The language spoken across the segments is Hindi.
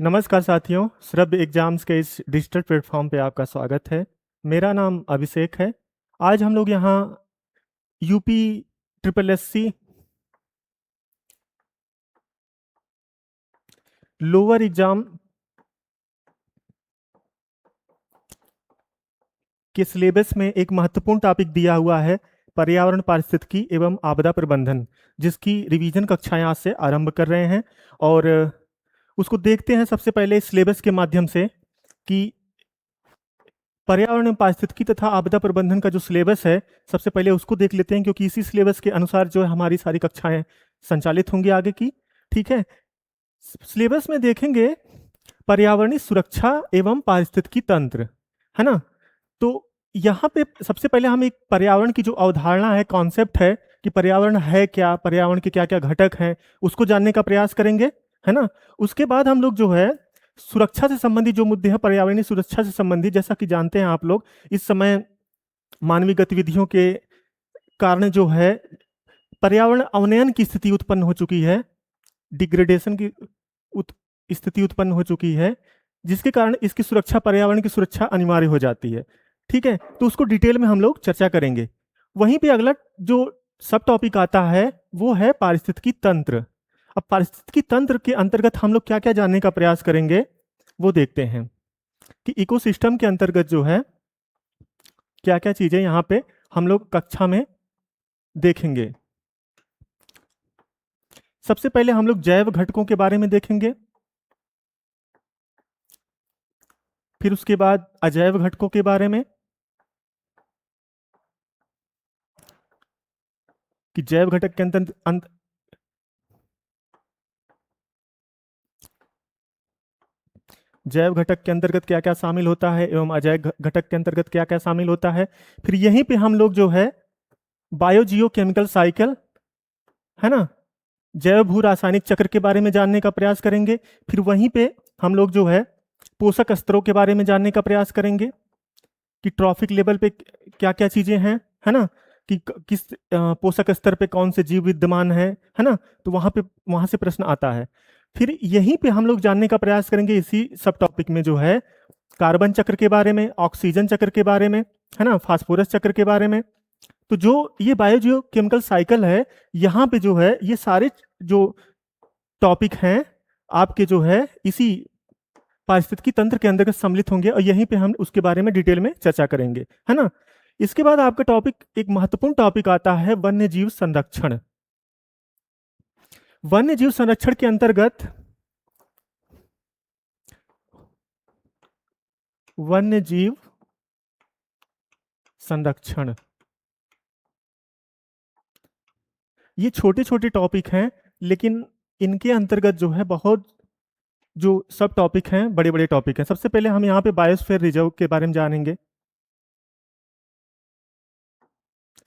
नमस्कार साथियों, श्रव्य एग्जाम्स के इस डिजिटल प्लेटफॉर्म पे आपका स्वागत है। मेरा नाम अभिषेक है। आज हम लोग यहाँ UP triple S C lower exam के सिलेबस में एक महत्वपूर्ण टॉपिक दिया हुआ है, पर्यावरण पारिस्थितिकी एवं आपदा प्रबंधन, जिसकी रिवीजन कक्षाएं आज से आरंभ कर रहे हैं। और उसको देखते हैं सबसे पहले सिलेबस के माध्यम से कि पर्यावरण पारिस्थितिकी तथा आपदा प्रबंधन का जो सिलेबस है, सबसे पहले उसको देख लेते हैं, क्योंकि इसी सिलेबस के अनुसार जो है हमारी सारी कक्षाएं संचालित होंगी आगे की। ठीक है, सिलेबस में देखेंगे पर्यावरणीय सुरक्षा एवं पारिस्थितिकी तंत्र, है ना। तो यहाँ पे सबसे पहले हम एक पर्यावरण की जो अवधारणा है, कॉन्सेप्ट है कि पर्यावरण है क्या, पर्यावरण के क्या क्या घटक हैं, उसको जानने का प्रयास करेंगे, है ना। उसके बाद हम लोग जो है सुरक्षा से संबंधित जो मुद्दे हैं, पर्यावरणीय सुरक्षा से संबंधित, जैसा कि जानते हैं आप लोग, इस समय मानवीय गतिविधियों के कारण जो है पर्यावरण अवनयन की स्थिति उत्पन्न हो चुकी है, डिग्रेडेशन की स्थिति उत्पन्न हो चुकी है, जिसके कारण इसकी सुरक्षा, पर्यावरण की सुरक्षा अनिवार्य हो जाती है। ठीक है, तो उसको डिटेल में हम लोग चर्चा करेंगे। वहीं पे अगला जो सब टॉपिक आता है वो है पारिस्थितिकी तंत्र। अब पारिस्थितिकी तंत्र के अंतर्गत हम लोग क्या क्या जानने का प्रयास करेंगे वो देखते हैं कि इकोसिस्टम के अंतर्गत जो है क्या क्या चीजें यहाँ पे हम लोग कक्षा में देखेंगे। सबसे पहले हम लोग जैव घटकों के बारे में देखेंगे, फिर उसके बाद अजैव घटकों के बारे में कि जैव घटक के जैव घटक के अंतर्गत क्या क्या शामिल होता है एवं अजैव घटक के अंतर्गत क्या क्या शामिल होता है। फिर यहीं पे हम लोग जो है बायोजियो केमिकल साइकिल, है ना, जैव भू रासायनिक चक्र के बारे में जानने का प्रयास करेंगे। फिर वहीं पे हम लोग जो है पोषक स्तरों के बारे में जानने का प्रयास करेंगे कि ट्रॉफिक लेवल पे क्या क्या चीजें हैं, है ना, कि किस पोषक स्तर पे कौन से जीव विद्यमान है ना। तो वहां से प्रश्न आता है। फिर यहीं पे हम लोग जानने का प्रयास करेंगे इसी सब टॉपिक में जो है कार्बन चक्र के बारे में, ऑक्सीजन चक्र के बारे में, है ना, फास्फोरस चक्र के बारे में। तो जो ये बायोजियो केमिकल साइकिल है, यहाँ पे जो है ये सारे जो टॉपिक हैं आपके जो है इसी पारिस्थितिकी तंत्र के अंतर्गत सम्मिलित होंगे, और यहीं पे हम उसके बारे में डिटेल में चर्चा करेंगे, है ना। इसके बाद आपका टॉपिक, एक महत्वपूर्ण टॉपिक आता है वन्य जीव संरक्षण। वन्य जीव संरक्षण के अंतर्गत वन्य जीव संरक्षण, ये छोटे छोटे टॉपिक हैं, लेकिन इनके अंतर्गत जो है बहुत जो सब टॉपिक हैं बड़े बड़े टॉपिक हैं। सबसे पहले हम यहाँ पे बायोस्फीयर रिजर्व के बारे में जानेंगे,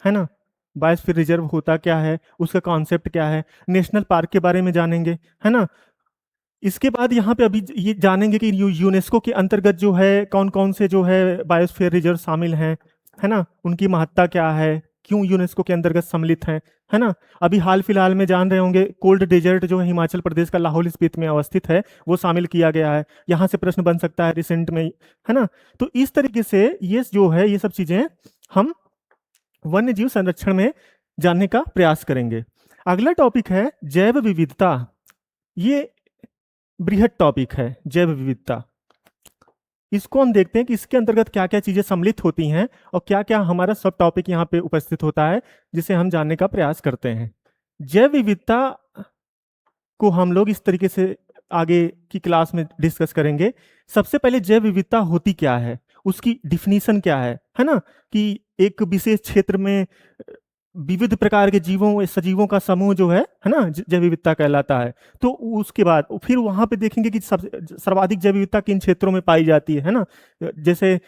है ना। बायोस्फीयर रिजर्व होता क्या है, उसका कॉन्सेप्ट क्या है, नेशनल पार्क के बारे में जानेंगे, है ना। इसके बाद यहाँ पे अभी ये जानेंगे कि यूनेस्को के अंतर्गत जो है कौन कौन से जो है बायोस्फीयर रिजर्व शामिल हैं, है ना, उनकी महत्ता क्या है, क्यों यूनेस्को के अंतर्गत सम्मिलित हैं, है ना। अभी हाल फिलहाल में जान रहे होंगे कोल्ड डेजर्ट जो है हिमाचल प्रदेश का लाहौल स्पीति में अवस्थित है, वो शामिल किया गया है। यहाँ से प्रश्न बन सकता है रिसेंट में, है ना। तो इस तरीके से ये जो है ये सब चीजें हम वन्य जीव संरक्षण में जानने का प्रयास करेंगे। अगला टॉपिक है जैव विविधता। ये बृहद टॉपिक है जैव विविधता। इसको हम देखते हैं कि इसके अंतर्गत क्या क्या चीजें सम्मिलित होती हैं और क्या क्या हमारा सब टॉपिक यहाँ पे उपस्थित होता है, जिसे हम जानने का प्रयास करते हैं। जैव विविधता को हम लोग इस तरीके से आगे की क्लास में डिस्कस करेंगे। सबसे पहले जैव विविधता होती क्या है, उसकी डिफिनीशन क्या है ना, कि एक विशेष क्षेत्र में विविध प्रकार के जीवों सजीवों का समूह जो है ना, जैव विविधता कहलाता है। तो उसके बाद फिर वहां पे देखेंगे कि सर्वाधिक जैव विविधता किन क्षेत्रों में पाई जाती है ना। जैसे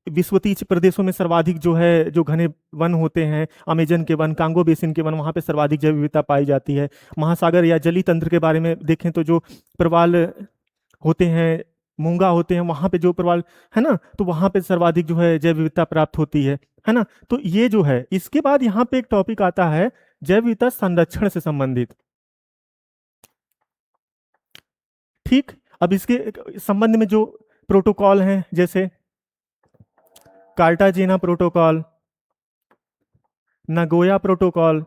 विषुवतीय प्रदेशों में सर्वाधिक जो है जो घने वन होते हैं, अमेजन के वन, कांगो बेसिन के वन, वहां पे सर्वाधिक जैव विविधता पाई जाती है। महासागर या जलीय तंत्र के बारे में देखें तो जो प्रवाल होते हैं, मूंगा होते हैं, वहां पे जो प्रवाल, है ना, तो वहां पे सर्वाधिक जो है जैव विविधता प्राप्त होती है ना। तो ये जो है, इसके बाद यहाँ पे एक टॉपिक आता है जैव विविधता संरक्षण से संबंधित। ठीक, अब इसके संबंध में जो प्रोटोकॉल हैं, जैसे कार्टाजेना प्रोटोकॉल, नगोया प्रोटोकॉल,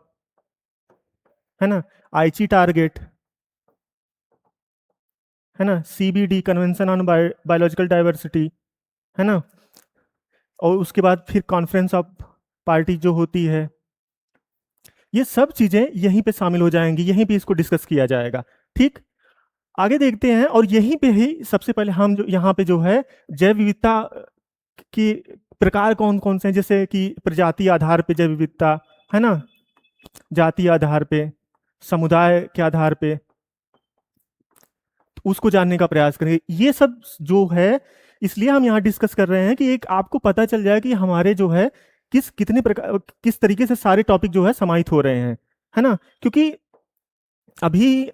है ना, आईची टारगेट, है ना, CBD convention on biological diversity, है ना, और उसके बाद फिर कॉन्फ्रेंस ऑफ पार्टी जो होती है, ये सब चीजें यहीं पे शामिल हो जाएंगी, यहीं पे इसको डिस्कस किया जाएगा। ठीक, आगे देखते हैं। और यहीं पे ही सबसे पहले हम जो यहाँ पे जो है जैव विविधता के प्रकार कौन कौन से हैं, जैसे कि प्रजाति आधार पे जैव विविधता, है ना, जाति आधार पे, समुदाय के आधार पे, उसको जानने का प्रयास करेंगे। ये सब जो है, इसलिए हम यहाँ डिस्कस कर रहे हैं कि एक आपको पता चल जाए कि हमारे जो है कितने प्रकार, किस तरीके से सारे टॉपिक जो है समाहित हो रहे हैं, है ना। क्योंकि अभी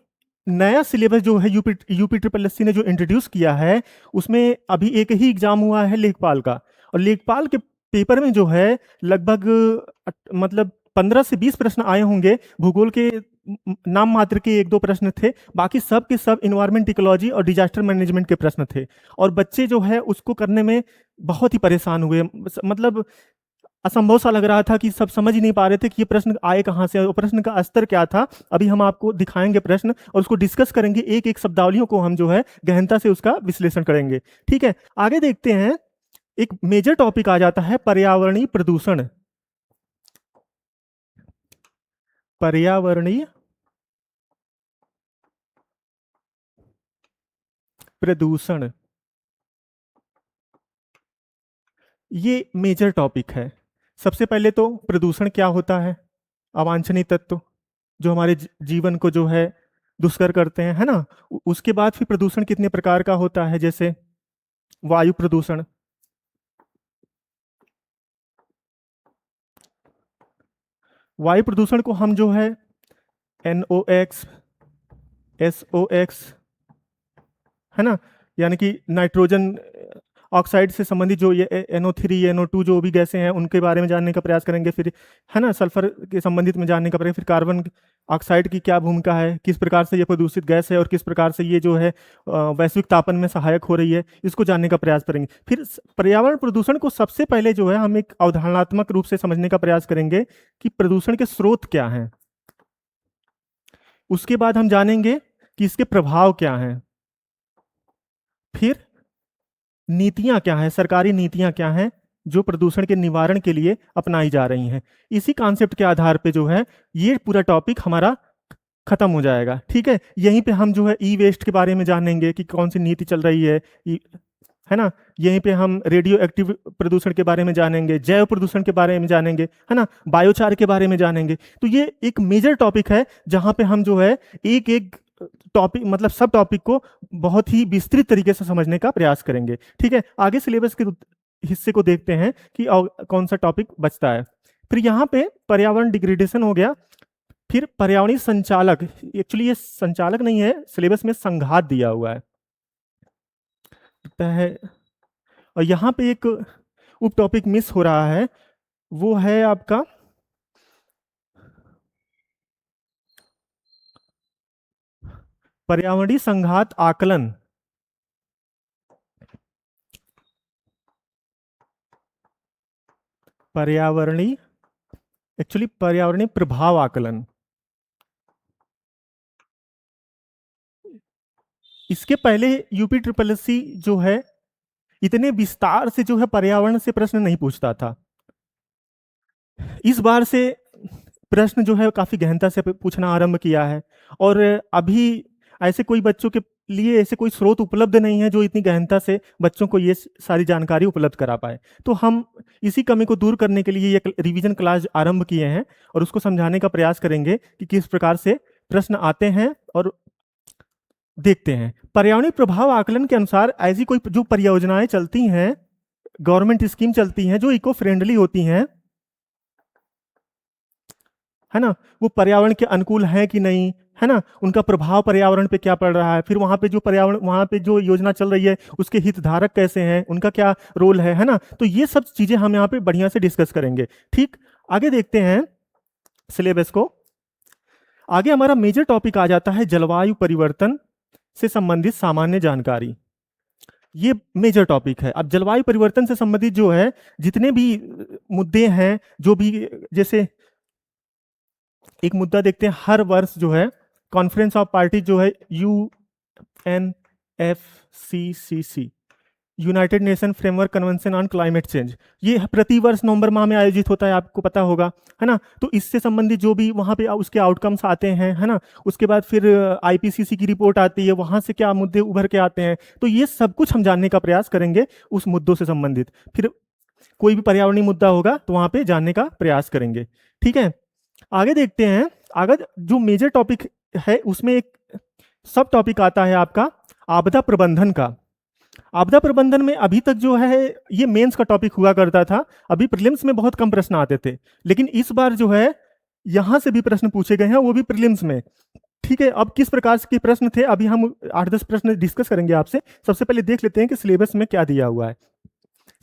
नया सिलेबस जो है यूपी ट्रिपल एस सी ने जो इंट्रोड्यूस किया है, उसमें अभी एक ही एग्जाम हुआ है लेखपाल का, और लेखपाल के पेपर में जो है लगभग मतलब 15 से 20 प्रश्न आए होंगे। भूगोल के नाम मात्र के 1-2 प्रश्न थे, बाकी सब के सब इन्वायरमेंट इकोलॉजी और डिजास्टर मैनेजमेंट के प्रश्न थे। और बच्चे जो है उसको करने में बहुत ही परेशान हुए, मतलब असंभव सा लग रहा था कि सब समझ ही नहीं पा रहे थे कि ये प्रश्न आए कहाँ से, और प्रश्न का स्तर क्या था। अभी हम आपको दिखाएंगे प्रश्न और उसको डिस्कस करेंगे, एक एक शब्दावलियों को हम जो है गहनता से उसका विश्लेषण करेंगे। ठीक है, आगे देखते हैं। एक मेजर टॉपिक आ जाता है पर्यावरणीय प्रदूषण। पर्यावरणीय प्रदूषण, ये मेजर टॉपिक है। सबसे पहले तो प्रदूषण क्या होता है, अवांछनीय तत्व जो हमारे जीवन को जो है दुष्कर करते हैं, है ना। उसके बाद फिर प्रदूषण कितने प्रकार का होता है, जैसे वायु प्रदूषण, वायु प्रदूषण को हम जो है NOx, SOx, है ना, यानी कि नाइट्रोजन ऑक्साइड से संबंधित जो ये NO3 NO2 जो भी गैसें हैं उनके बारे में जानने का प्रयास करेंगे। फिर, है ना, सल्फर के संबंधित में जानने का प्रयास, फिर कार्बन ऑक्साइड की क्या भूमिका है, किस प्रकार से ये प्रदूषित गैस है और किस प्रकार से ये जो है वैश्विक तापन में सहायक हो रही है, इसको जानने का प्रयास करेंगे। फिर पर्यावरण प्रदूषण को सबसे पहले जो है हम एक अवधारणात्मक रूप से समझने का प्रयास करेंगे कि प्रदूषण के स्रोत क्या हैं। उसके बाद हम जानेंगे कि इसके प्रभाव क्या हैं। फिर नीतियां क्या हैं, सरकारी नीतियां क्या हैं जो प्रदूषण के निवारण के लिए अपनाई जा रही हैं। इसी कॉन्सेप्ट के आधार पे जो है ये पूरा टॉपिक हमारा खत्म हो जाएगा। ठीक है, यहीं पे हम जो है ई वेस्ट के बारे में जानेंगे कि कौन सी नीति चल रही है, है ना। यहीं पे हम रेडियो एक्टिव प्रदूषण के बारे में जानेंगे, जैव प्रदूषण के बारे में जानेंगे, है ना, बायोचार के बारे में जानेंगे। तो ये एक मेजर टॉपिक है जहां पे हम जो है एक एक टॉपिक, मतलब सब टॉपिक को बहुत ही विस्तृत तरीके से समझने का प्रयास करेंगे। ठीक है, आगे सिलेबस के हिस्से को देखते हैं कि कौन सा टॉपिक बचता है। फिर यहाँ पे पर्यावरण डिग्रेडेशन हो गया। फिर पर्यावरणीय संचालक, एक्चुअली ये संचालक नहीं है, सिलेबस में संघात दिया हुआ है। और यहाँ पे एक उप टॉपिक मिस हो रहा है, वो है आपका पर्यावरणीय संघात आकलन। पर्यावरणीय, एक्चुअली पर्यावरणीय प्रभाव आकलन। इसके पहले यूपी ट्रिपल एस सी जो है इतने विस्तार से जो है पर्यावरण से प्रश्न नहीं पूछता था। इस बार से प्रश्न जो है काफी गहनता से पूछना आरंभ किया है, और अभी ऐसे कोई बच्चों के लिए ऐसे कोई स्रोत उपलब्ध नहीं है जो इतनी गहनता से बच्चों को ये सारी जानकारी उपलब्ध करा पाए। तो हम इसी कमी को दूर करने के लिए ये रिवीजन क्लास आरंभ किए हैं और उसको समझाने का प्रयास करेंगे कि किस प्रकार से प्रश्न आते हैं। और देखते हैं, पर्यावरणीय प्रभाव आकलन के अनुसार ऐसी कोई जो परियोजनाएं चलती हैं, गवर्नमेंट स्कीम चलती हैं जो इको फ्रेंडली होती हैं, है ना, वो पर्यावरण के अनुकूल है कि नहीं, है ना, उनका प्रभाव पर्यावरण पे क्या पड़ रहा है, फिर वहां पे जो पर्यावरण, वहां पे जो योजना चल रही है उसके हितधारक कैसे हैं, उनका क्या रोल है ना। तो ये सब चीजें हम यहाँ पे बढ़िया से डिस्कस करेंगे। ठीक, आगे देखते हैं सिलेबस को। आगे हमारा मेजर टॉपिक आ जाता है जलवायु परिवर्तन, से संबंधित सामान्य जानकारी। ये मेजर टॉपिक है। अब जलवायु परिवर्तन से संबंधित जो है जितने भी मुद्दे हैं, जो भी, जैसे एक मुद्दा देखते हैं, हर वर्ष जो है कॉन्फ्रेंस ऑफ पार्टी जो है UNFCCC, United nation framework convention on climate change, ये प्रति वर्ष नवंबर माह में आयोजित होता है, आपको पता होगा, है ना। तो इससे संबंधित जो भी वहाँ पे उसके आउटकम्स आते हैं, है ना, उसके बाद फिर IPCC की रिपोर्ट आती है, वहाँ से क्या मुद्दे उभर के आते हैं, तो ये सब कुछ हम जानने का प्रयास करेंगे उस मुद्दों से संबंधित। फिर कोई भी पर्यावरणीय मुद्दा होगा तो वहाँ पे जानने का प्रयास करेंगे, ठीक है। आगे देखते हैं, आगे जो मेजर टॉपिक है उसमें एक सब टॉपिक आता है आपका आपदा प्रबंधन का। आपदा प्रबंधन में अभी तक जो है ये मेंस का टॉपिक हुआ करता था, अभी प्रीलिम्स में बहुत कम प्रश्न आते थे, लेकिन इस बार जो है यहां से भी प्रश्न पूछे गए हैं, वो भी प्रीलिम्स में, ठीक है। अब किस प्रकार के प्रश्न थे, अभी हम 8-10 प्रश्न डिस्कस करेंगे आपसे। सबसे पहले देख लेते हैं कि सिलेबस में क्या दिया हुआ है।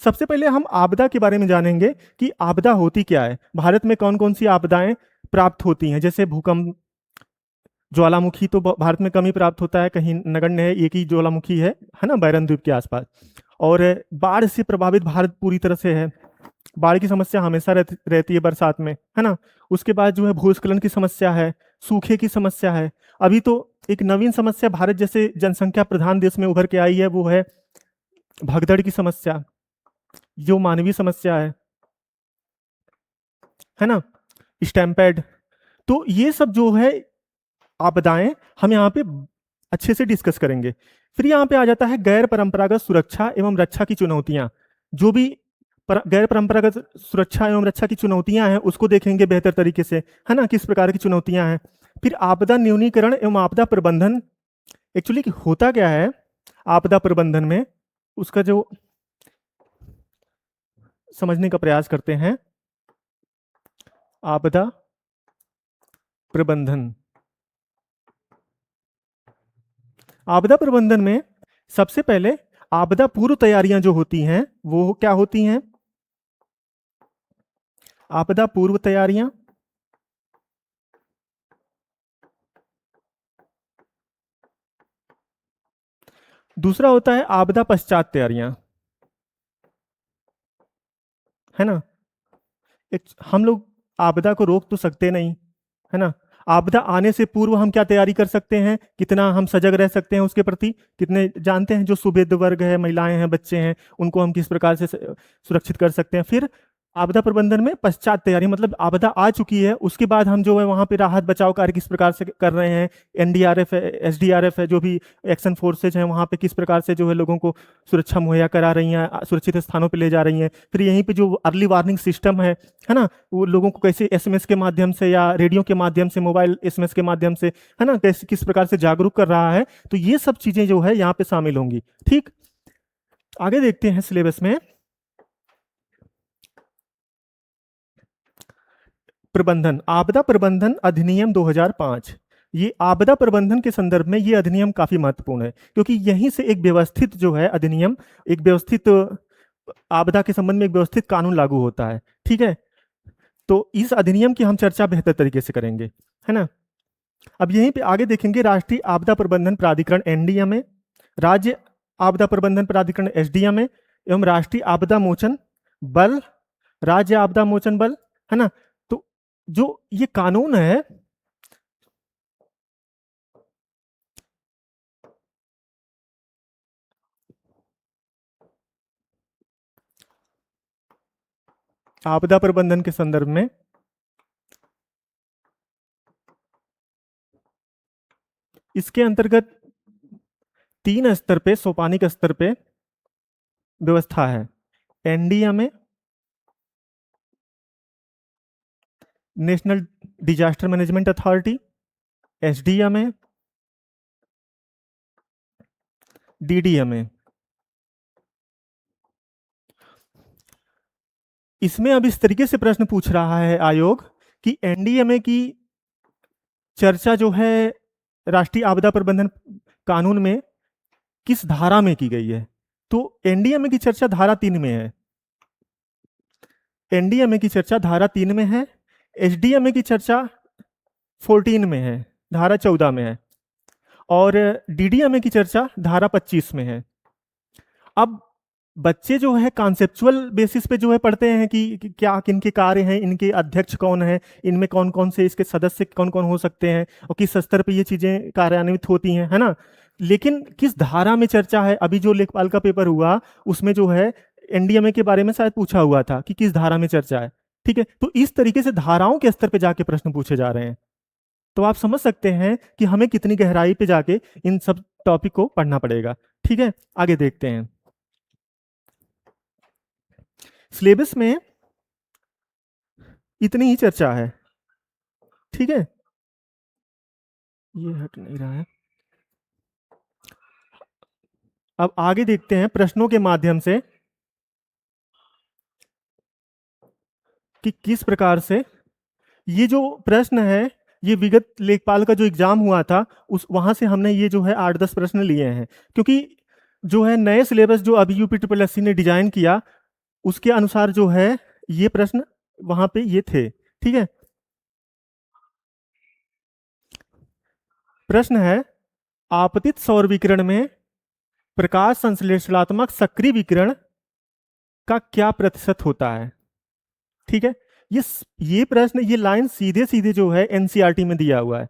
सबसे पहले हम आपदा के बारे में जानेंगे कि आपदा होती क्या है, भारत में कौन कौन सी आपदाएं प्राप्त होती हैं। जैसे भूकंप, ज्वालामुखी तो भारत में कम ही प्राप्त होता है, कहीं नगण्य है, एक ही ज्वालामुखी है ना, बैरन द्वीप के आसपास। और बाढ़ से प्रभावित भारत पूरी तरह से है, बाढ़ की समस्या हमेशा रहती है बरसात में, है ना। उसके बाद जो है भूस्खलन की समस्या है, सूखे की समस्या है। अभी तो एक नवीन समस्या भारत जैसे जनसंख्या प्रधान देश में उभर के आई है, वो है भगदड़ की समस्या, जो मानवीय समस्या है ना, स्टैम्पेड। तो ये सब जो है आपदाएं हम यहाँ पे अच्छे से डिस्कस करेंगे। फिर यहाँ पे आ जाता है गैर परंपरागत सुरक्षा एवं रक्षा की चुनौतियां। जो भी गैर परंपरागत सुरक्षा एवं रक्षा की चुनौतियां हैं उसको देखेंगे बेहतर तरीके से, है ना, किस प्रकार की चुनौतियां हैं। फिर आपदा न्यूनीकरण एवं आपदा प्रबंधन, एक्चुअली होता क्या है आपदा प्रबंधन में, उसका जो समझने का प्रयास करते हैं। आपदा प्रबंधन, आपदा प्रबंधन में सबसे पहले आपदा पूर्व तैयारियां जो होती हैं वो क्या होती हैं, आपदा पूर्व तैयारियां। दूसरा होता है आपदा पश्चात तैयारियां, है ना। हम लोग आपदा को रोक तो सकते नहीं, है ना। आपदा आने से पूर्व हम क्या तैयारी कर सकते हैं, कितना हम सजग रह सकते हैं उसके प्रति, कितने जानते हैं। जो सुवेद वर्ग है, महिलाएं हैं, बच्चे हैं, उनको हम किस प्रकार से सुरक्षित कर सकते हैं। फिर आपदा प्रबंधन में पश्चात तैयारी, मतलब आपदा आ चुकी है उसके बाद हम जो है वहां पे राहत बचाव कार्य किस प्रकार से कर रहे हैं। NDRF है, SDRF है, जो भी एक्शन फोर्सेज हैं वहां पे किस प्रकार से जो है लोगों को सुरक्षा मुहैया करा रही हैं, सुरक्षित स्थानों पे ले जा रही हैं। फिर यहीं पे जो अर्ली वार्निंग सिस्टम है ना, वो लोगों को कैसे SMS के माध्यम से या रेडियो के माध्यम से, मोबाइल SMS के माध्यम से, है ना, कैसे किस प्रकार से जागरूक कर रहा है। तो ये सब चीजें जो है यहाँ पे शामिल होंगी, ठीक। आगे देखते हैं सिलेबस में। प्रबंधन, आपदा प्रबंधन अधिनियम 2005। ये आपदा प्रबंधन के संदर्भ में ये अधिनियम काफी महत्वपूर्ण है, क्योंकि यहीं से एक व्यवस्थित जो है अधिनियम, एक व्यवस्थित आपदा के संबंध में एक व्यवस्थित कानून लागू होता है, ठीक है। तो इस अधिनियम की हम चर्चा बेहतर तरीके से करेंगे, है ना। अब यहीं पे आगे देखेंगे राष्ट्रीय आपदा प्रबंधन प्राधिकरण NDMA, राज्य आपदा प्रबंधन प्राधिकरण SDMA एवं राष्ट्रीय आपदा मोचन बल, राज्य आपदा मोचन बल, है ना। तो जो ये कानून है, आपदा प्रबंधन के संदर्भ में, इसके अंतर्गत 3 स्तर पे, सोपानिक स्तर पे व्यवस्था है। NDMA, national disaster management authority, SDMA, DDMA। इसमें अब इस तरीके से प्रश्न पूछ रहा है आयोग कि NDMA की चर्चा जो है राष्ट्रीय आपदा प्रबंधन कानून में किस धारा में की गई है। तो NDMA की चर्चा धारा 3 में है, NDMA की चर्चा धारा 3 में है। SDMA की चर्चा 14 में है, धारा 14 में है। और डीडीएमए की चर्चा धारा 25 में है। अब बच्चे जो है कॉन्सेप्चुअल बेसिस पे जो है पढ़ते हैं कि क्या किनके कार्य हैं, इनके अध्यक्ष कौन है, इनमें कौन कौन से इसके सदस्य कौन कौन हो सकते हैं और किस स्तर पे ये चीजें कार्यान्वित होती हैं, है ना। लेकिन किस धारा में चर्चा है, अभी जो लेखपाल का पेपर हुआ उसमें जो है एनडीएमए के बारे में शायद पूछा हुआ था कि किस धारा में चर्चा है। ठीक है, तो इस तरीके से धाराओं के स्तर पे जाके प्रश्न पूछे जा रहे हैं। तो आप समझ सकते हैं कि हमें कितनी गहराई पे जाके इन सब टॉपिक को पढ़ना पड़ेगा। ठीक है, आगे देखते हैं। सिलेबस में इतनी ही चर्चा है। ठीक है, ये हट नहीं रहा है। अब आगे देखते हैं प्रश्नों के माध्यम से कि किस प्रकार से ये जो प्रश्न है, ये विगत लेखपाल का जो एग्जाम हुआ था उस वहां से हमने ये जो है 8-10 प्रश्न लिए हैं, क्योंकि जो है नए सिलेबस जो अभी यूपी ट्रिपल एससी ने डिजाइन किया उसके अनुसार जो है ये प्रश्न वहां पे ये थे। ठीक है, प्रश्न है आपतित सौर विकिरण में प्रकाश संश्लेषणात्मक सक्रिय विकिरण का क्या प्रतिशत होता है। ठीक है, ये ये प्रश्न, ये लाइन सीधे सीधे जो है एनसीईआरटी में दिया हुआ है,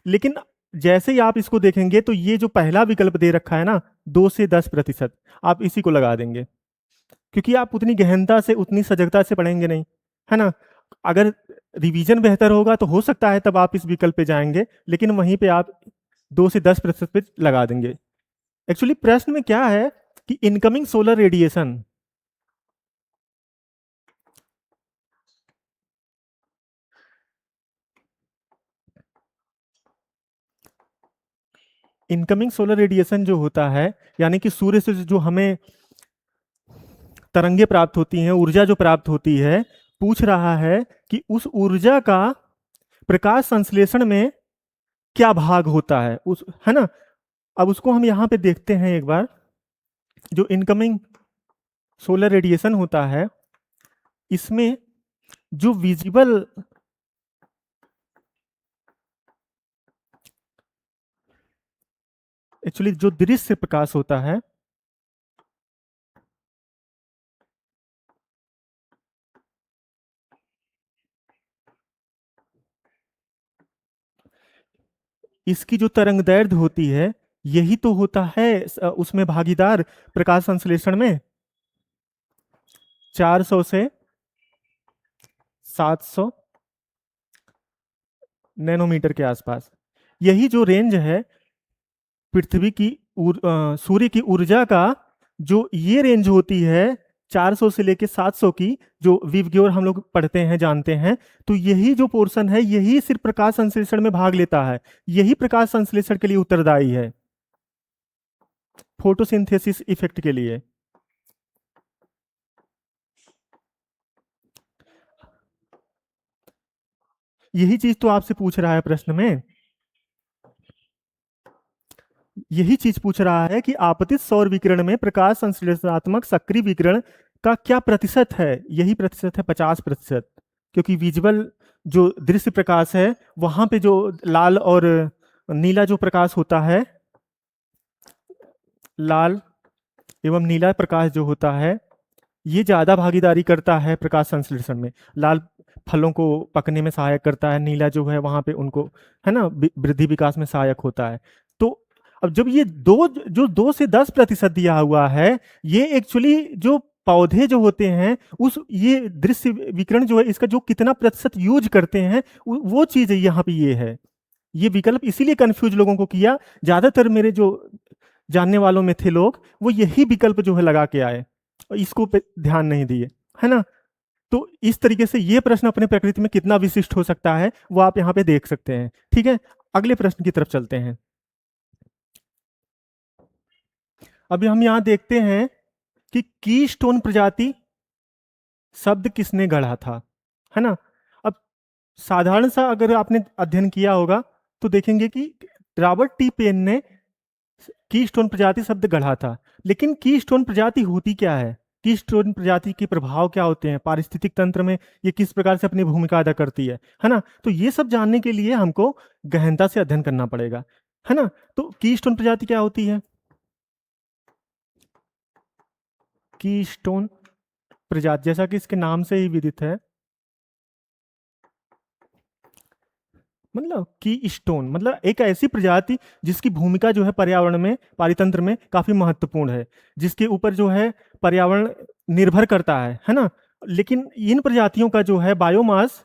लेकिन जैसे ही आप इसको देखेंगे तो ये जो पहला विकल्प दे रखा है ना 2 से 10%, आप इसी को लगा देंगे, क्योंकि आप उतनी गहनता से उतनी सजगता से पढ़ेंगे नहीं, है ना। अगर रिवीजन बेहतर होगा तो हो सकता है तब आप इस विकल्प पे जाएंगे, लेकिन वहीं पे आप 2 से 10% पे लगा देंगे। एक्चुअली प्रश्न में क्या है कि incoming solar radiation, incoming solar radiation जो होता है, यानी कि सूर्य से जो हमें तरंगे प्राप्त होती हैं, ऊर्जा जो प्राप्त होती है, पूछ रहा है कि उस ऊर्जा का प्रकाश संश्लेषण में क्या भाग होता है उस, है ना। अब उसको हम यहाँ पे देखते हैं एक बार। जो इनकमिंग सोलर रेडिएशन होता है इसमें जो विजिबल, एक्चुअली जो दृश्य प्रकाश होता है, इसकी जो तरंगदैर्ध्य होती है यही तो होता है उसमें भागीदार प्रकाश संश्लेषण में। 400 से 700 नैनोमीटर के आसपास, यही जो रेंज है पृथ्वी की सूर्य की ऊर्जा का, जो ये रेंज होती है 400 से लेके 700 की, जो विवग्योर हम लोग पढ़ते हैं जानते हैं, तो यही जो पोर्शन है यही सिर्फ प्रकाश संश्लेषण में भाग लेता है, यही प्रकाश संश्लेषण के लिए उत्तरदायी है, फोटोसिंथेसिस इफेक्ट के लिए। यही चीज तो आपसे पूछ रहा है प्रश्न में, यही चीज पूछ रहा है कि आपतित सौर विकिरण में प्रकाश संश्लेषणात्मक सक्रिय विकिरण का क्या प्रतिशत है। यही प्रतिशत है 50%, क्योंकि विजुअल जो दृश्य प्रकाश है वहां पे जो लाल और नीला जो प्रकाश होता है, लाल एवं नीला प्रकाश जो होता है ये ज्यादा भागीदारी करता है प्रकाश संश्लेषण में। लाल फलों को पकने में सहायक करता है, नीला जो है वहां पे उनको, है ना, वृद्धि विकास में सहायक होता है। तो अब जब ये जो 2 से 10% दिया हुआ है, ये एक्चुअली जो पौधे जो होते हैं उस ये दृश्य विकिरण जो है इसका जो कितना प्रतिशत यूज करते हैं वो चीज यहाँ पे ये है। ये विकल्प इसीलिए कंफ्यूज लोगों को किया, ज्यादातर मेरे जो जानने वालों में थे लोग वो यही विकल्प जो है लगा के आए और इसको पे ध्यान नहीं दिए, है ना। तो इस तरीके से ये प्रश्न अपने प्रकृति में कितना विशिष्ट हो सकता है वो आप यहाँ पे देख सकते हैं। ठीक है, अगले प्रश्न की तरफ चलते हैं। अभी हम यहाँ देखते हैं कि कीस्टोन प्रजाति शब्द किसने गढ़ा था, है ना। अब साधारण सा अगर आपने अध्ययन किया होगा तो देखेंगे कि रॉबर्ट टी पेन ने कीस्टोन प्रजाति शब्द गढ़ा था। लेकिन कीस्टोन प्रजाति होती क्या है, कीस्टोन प्रजाति के प्रभाव क्या होते हैं पारिस्थितिक तंत्र में, ये किस प्रकार से अपनी भूमिका अदा करती है ना। तो ये सब जानने के लिए हमको गहनता से अध्ययन करना पड़ेगा। है ना। तो कीस्टोन प्रजाति क्या होती है? कीस्टोन प्रजाति जैसा कि इसके नाम से ही विदित है, मतलब की स्टोन मतलब एक ऐसी प्रजाति जिसकी भूमिका जो है पर्यावरण में, पारितंत्र में काफी महत्वपूर्ण है, जिसके ऊपर जो है पर्यावरण निर्भर करता है ना। लेकिन इन प्रजातियों का जो है बायोमास,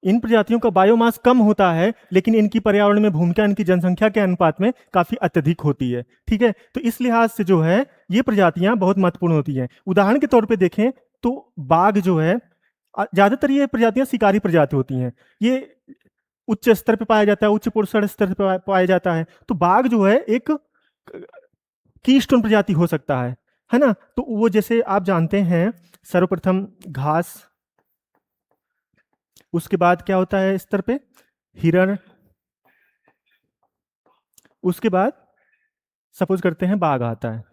इन प्रजातियों का बायोमास कम होता है, लेकिन इनकी पर्यावरण में भूमिका इनकी जनसंख्या के अनुपात में काफी अत्यधिक होती है। ठीक है, तो इस लिहाज से जो है ये प्रजातियां बहुत महत्वपूर्ण होती हैं। उदाहरण के तौर पे देखें तो बाघ जो है, ज्यादातर ये प्रजातियां शिकारी प्रजाति होती हैं। ये उच्च स्तर पे पाया जाता है, उच्च पोषण स्तर पे पाया जाता है। तो बाघ जो है एक कीस्टोन प्रजाति हो सकता है ना। तो वो जैसे आप जानते हैं, सर्वप्रथम घास, उसके बाद क्या होता है स्तर पे, हिरण, उसके बाद सपोज करते हैं बाघ आता है।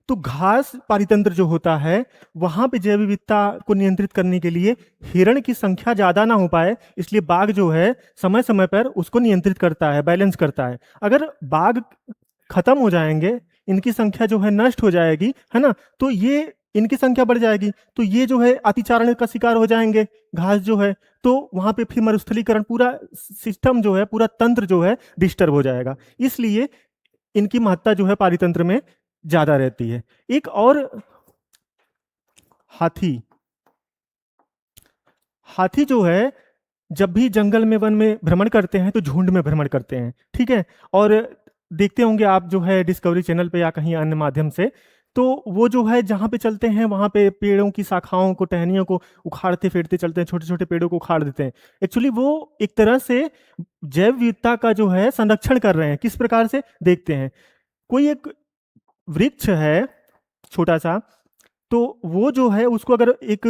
तो घास पारितंत्र जो होता है वहां पे जैव विविधता को नियंत्रित करने के लिए हिरण की संख्या ज्यादा ना हो पाए, इसलिए बाघ जो है समय समय पर उसको नियंत्रित करता है, बैलेंस करता है। अगर बाघ खत्म हो जाएंगे, इनकी संख्या जो है नष्ट हो जाएगी, है ना, तो ये इनकी संख्या बढ़ जाएगी, तो ये जो है अतिचारण का शिकार हो जाएंगे घास जो है। तो वहां पे फिर मरुस्थलीकरण, पूरा सिस्टम जो है, पूरा तंत्र जो है डिस्टर्ब हो जाएगा। इसलिए इनकी महत्ता जो है पारितंत्र में ज्यादा रहती है। एक और, हाथी, हाथी जो है जब भी जंगल में, वन में भ्रमण करते हैं तो झुंड में भ्रमण करते हैं। ठीक है, और देखते होंगे आप जो है डिस्कवरी चैनल पे या कहीं अन्य माध्यम से, तो वो जो है जहाँ पे चलते हैं वहाँ पे पेड़ों की शाखाओं को, टहनियों को उखाड़ते फेरते चलते हैं, छोटे छोटे पेड़ों को उखाड़ देते हैं। एक्चुअली वो एक तरह से जैव विविधता का जो है संरक्षण कर रहे हैं। किस प्रकार से देखते हैं, कोई एक वृक्ष है छोटा सा, तो वो जो है उसको अगर एक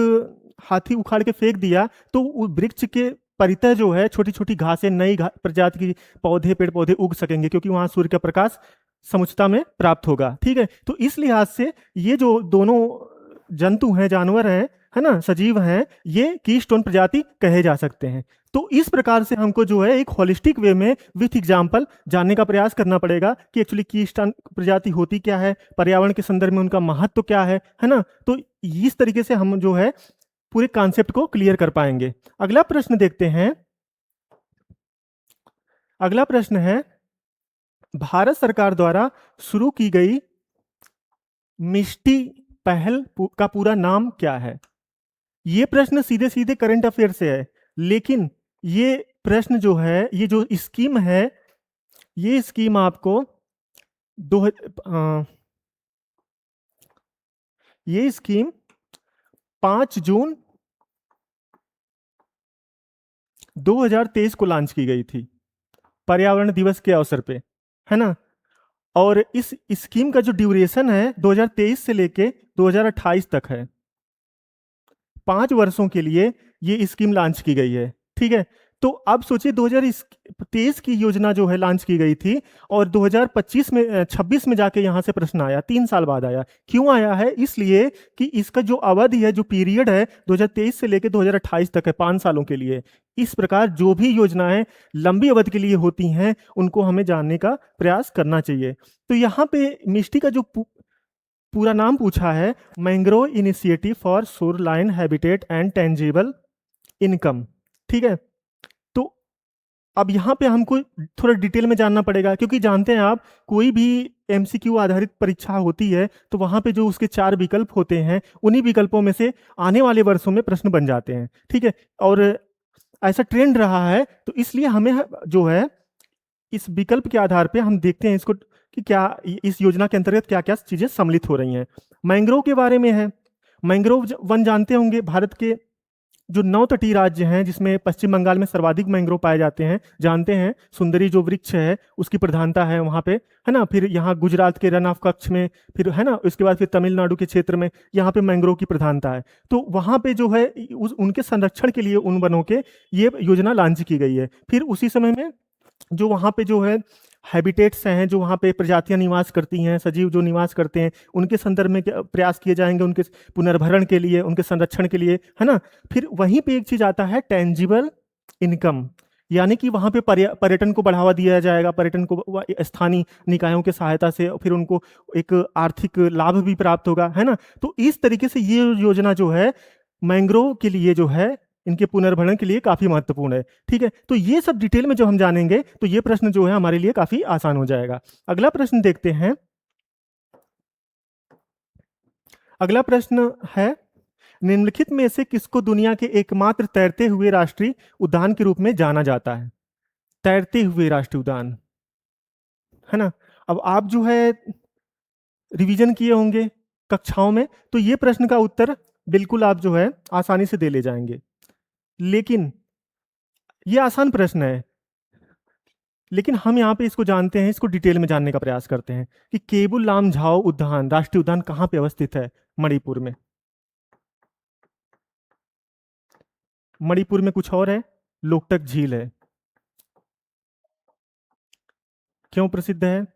हाथी उखाड़ के फेंक दिया तो उस वृक्ष के परितः जो है छोटी छोटी घासें, नई प्रजाति की पौधे, पेड़ पौधे उग सकेंगे, क्योंकि वहां सूर्य का प्रकाश समुचितता में प्राप्त होगा। ठीक है, तो इस लिहाज से ये जो दोनों जंतु हैं, जानवर हैं, है ना, सजीव हैं, ये कीस्टोन प्रजाति कहे जा सकते हैं। तो इस प्रकार से हमको जो है एक होलिस्टिक वे में विथ एग्जाम्पल जानने का प्रयास करना पड़ेगा कि एक्चुअली कीस्टोन प्रजाति होती क्या है, पर्यावरण के संदर्भ में उनका महत्व क्या है ना। तो इस तरीके से हम जो है पूरे कॉन्सेप्ट को क्लियर कर पाएंगे। अगला प्रश्न देखते हैं। अगला प्रश्न है, भारत सरकार द्वारा शुरू की गई मिष्टी पहल का पूरा नाम क्या है? ये प्रश्न सीधे सीधे करंट अफेयर से है, लेकिन ये प्रश्न जो है, ये जो स्कीम है, ये स्कीम आपको ये स्कीम 5 जून 2023 को लॉन्च की गई थी, पर्यावरण दिवस के अवसर पे, है ना। और इस स्कीम का जो ड्यूरेशन है 2023 से लेके 2028 तक है। 5 वर्षों के लिए ये स्कीम लॉन्च की गई है। ठीक है, तो अब सोचिए 2023 की योजना जो है लॉन्च की गई थी, और 2025 में 26 में जाके यहाँ से प्रश्न आया, 3 साल बाद आया। क्यों आया है? इसलिए कि इसका जो अवधि है, जो पीरियड है 2023 से लेकर 2028 तक है, 5 सालों के लिए। इस प्रकार जो भी योजनाएं लंबी अवधि के लिए होती हैं उनको हमें जानने का प्रयास करना चाहिए। तो यहाँ पे मिष्टी का जो पूरा नाम पूछा है, mangrove initiative for shoreline habitat and tangible income. ठीक है, तो अब यहाँ पे हमको थोड़ा डिटेल में जानना पड़ेगा, क्योंकि जानते हैं आप, कोई भी एमसीक्यू आधारित परीक्षा होती है तो वहाँ पे जो उसके 4 विकल्प होते हैं, उन्हीं विकल्पों में से आने वाले वर्षों में प्रश्न बन जाते हैं। ठीक है, और ऐसा ट्रेंड रहा है, तो इसलिए हमें जो है इस विकल्प के आधार पे हम देखते हैं इसको कि क्या इस योजना के अंतर्गत क्या क्या चीजें सम्मिलित हो रही हैं। मैंग्रोव के बारे में है, मैंग्रोव वन जानते होंगे, भारत के जो 9 तटीय राज्य हैं, जिसमें पश्चिम बंगाल में सर्वाधिक मैंग्रोव पाए जाते हैं, जानते हैं। सुंदरी जो वृक्ष है उसकी प्रधानता है वहाँ पे, है ना। फिर यहाँ गुजरात के रन ऑफ कच्छ में, फिर है ना, उसके बाद फिर तमिलनाडु के क्षेत्र में यहाँ पे मैंग्रोव की प्रधानता है। तो वहाँ पे जो है उनके संरक्षण के लिए, उन वनों के, ये योजना लॉन्च की गई है। फिर उसी समय में जो वहाँ पे जो है हैबिटेट्स हैं जो वहाँ पे प्रजातियां निवास करती हैं, सजीव जो निवास करते हैं, उनके संदर्भ में प्रयास किए जाएंगे, उनके पुनर्भरण के लिए, उनके संरक्षण के लिए, है ना। फिर वहीं पे एक चीज आता है टेंजिबल इनकम, यानी कि वहाँ पे पर्यटन को बढ़ावा दिया जाएगा, पर्यटन को स्थानीय निकायों की सहायता से फिर उनको एक आर्थिक लाभ भी प्राप्त होगा, है ना। तो इस तरीके से ये योजना जो है मैंग्रोव के लिए जो है, इनके पुनर्भरण के लिए काफी महत्वपूर्ण है। ठीक है, तो ये सब डिटेल में जो हम जानेंगे तो ये प्रश्न जो है हमारे लिए काफी आसान हो जाएगा। अगला प्रश्न देखते हैं। अगला प्रश्न है, निम्नलिखित में से किसको दुनिया के एकमात्र तैरते हुए राष्ट्रीय उद्यान के रूप में जाना जाता है? तैरते हुए राष्ट्रीय उद्यान, है ना। अब आप जो है रिवीजन किए होंगे कक्षाओं में, तो ये प्रश्न का उत्तर बिल्कुल आप जो है आसानी से दे ले जाएंगे। लेकिन ये आसान प्रश्न है, लेकिन हम यहाँ पे इसको जानते हैं, इसको डिटेल में जानने का प्रयास करते हैं कि केबुल लामझाओ उद्यान, राष्ट्रीय उद्यान कहाँ पे अवस्थित है? मणिपुर में। मणिपुर में कुछ और है, लोकटक झील है। क्यों प्रसिद्ध है?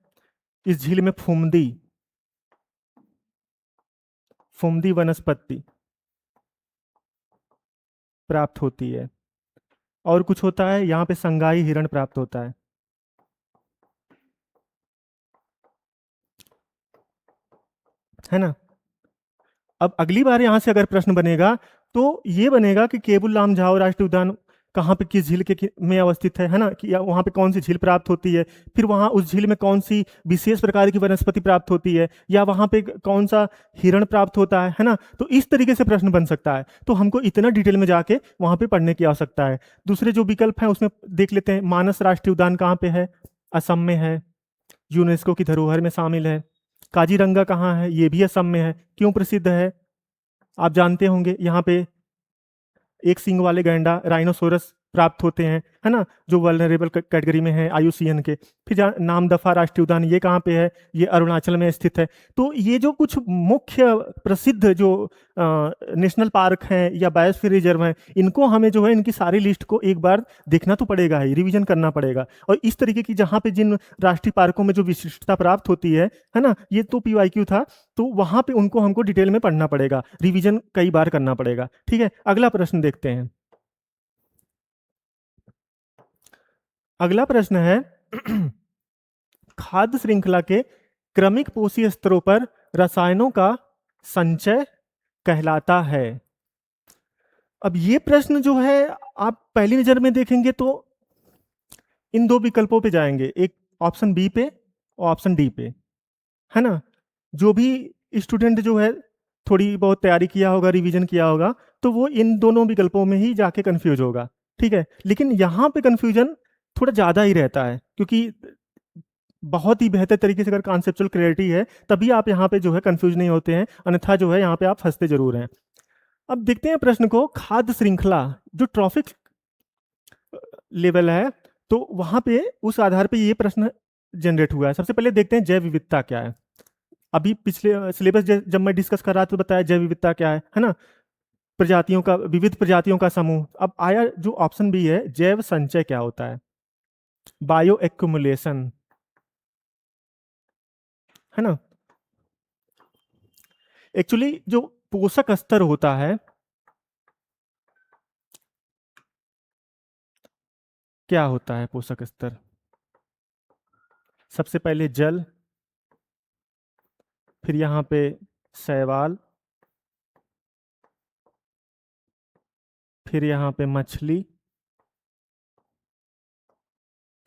इस झील में फुमदी फुमदी वनस्पति प्राप्त होती है। और कुछ होता है, यहाँ पे संगाई हिरण प्राप्त होता है ना। अब अगली बार यहां से अगर प्रश्न बनेगा तो ये बनेगा कि केबुल लामझाओ राष्ट्रीय उद्यान कहाँ पे, किस झील के में अवस्थित है ना, कि वहां पे कौन सी झील प्राप्त होती है, फिर वहां उस झील में कौन सी विशेष प्रकार की वनस्पति प्राप्त होती है, या वहां पे कौन सा हिरण प्राप्त होता है ना। तो इस तरीके से प्रश्न बन सकता है, तो हमको इतना डिटेल में जाके वहां पे पढ़ने की आवश्यकता है। दूसरे जो विकल्प हैं उसमें देख लेते हैं। मानस राष्ट्रीय उद्यान कहाँ पे है? असम में है, यूनेस्को की धरोहर में शामिल है। काजीरंगा कहाँ है? ये भी असम में है। क्यों प्रसिद्ध है? आप जानते होंगे, यहाँ पे एक सींग वाले गैंडा राइनोसोरस प्राप्त होते हैं, है ना, जो वल्नरेबल कैटेगरी में है आईयूसीएन के। फिर नामदफा राष्ट्रीय उद्यान ये कहाँ पे है? ये अरुणाचल में स्थित है। तो ये जो कुछ मुख्य प्रसिद्ध जो नेशनल पार्क हैं या बायोस्फीयर रिजर्व हैं, इनको हमें जो है इनकी सारी लिस्ट को एक बार देखना तो पड़ेगा ही, रिवीजन करना पड़ेगा। और इस तरीके की जहाँ पे जिन राष्ट्रीय पार्कों में जो विशिष्टता प्राप्त होती है ना, ये तो पीवाईक्यू था, तो वहां पे उनको हमको डिटेल में पढ़ना पड़ेगा, रिवीजन कई बार करना पड़ेगा। ठीक है, अगला प्रश्न देखते हैं। अगला प्रश्न है खाद्य श्रृंखला के क्रमिक पोषी स्तरों पर रसायनों का संचय कहलाता है। अब ये प्रश्न जो है आप पहली नजर में देखेंगे तो इन दो विकल्पों पे जाएंगे, एक ऑप्शन बी पे और ऑप्शन डी पे, है ना। जो भी स्टूडेंट जो है थोड़ी बहुत तैयारी किया होगा, रिवीजन किया होगा, तो वो इन दोनों विकल्पों में ही जाके कंफ्यूज होगा। ठीक है, लेकिन यहाँ पे कंफ्यूजन थोड़ा ज़्यादा ही रहता है, क्योंकि बहुत ही बेहतर तरीके से अगर कॉन्सेप्चुअल क्लैरिटी है तभी आप यहाँ पे जो है कंफ्यूज नहीं होते हैं, अन्यथा जो है यहाँ पे आप फंसते जरूर हैं। अब देखते हैं प्रश्न को, खाद्य श्रृंखला जो ट्रॉफिक लेवल है, तो वहां पे उस आधार पे ये प्रश्न जनरेट हुआ है। सबसे पहले देखते हैं जैव विविधता क्या है। अभी पिछले सिलेबस जब मैं डिस्कस कर रहा था तो बताया जैव विविधता क्या है ना, प्रजातियों का, विविध प्रजातियों का समूह। अब आया जो ऑप्शन बी है, जैव संचय क्या होता है? बायो एक्युमुलेशन, है ना। एक्चुअली जो पोषक स्तर होता है, क्या होता है पोषक स्तर? सबसे पहले जल, फिर यहां पे शैवाल, फिर यहां पे मछली,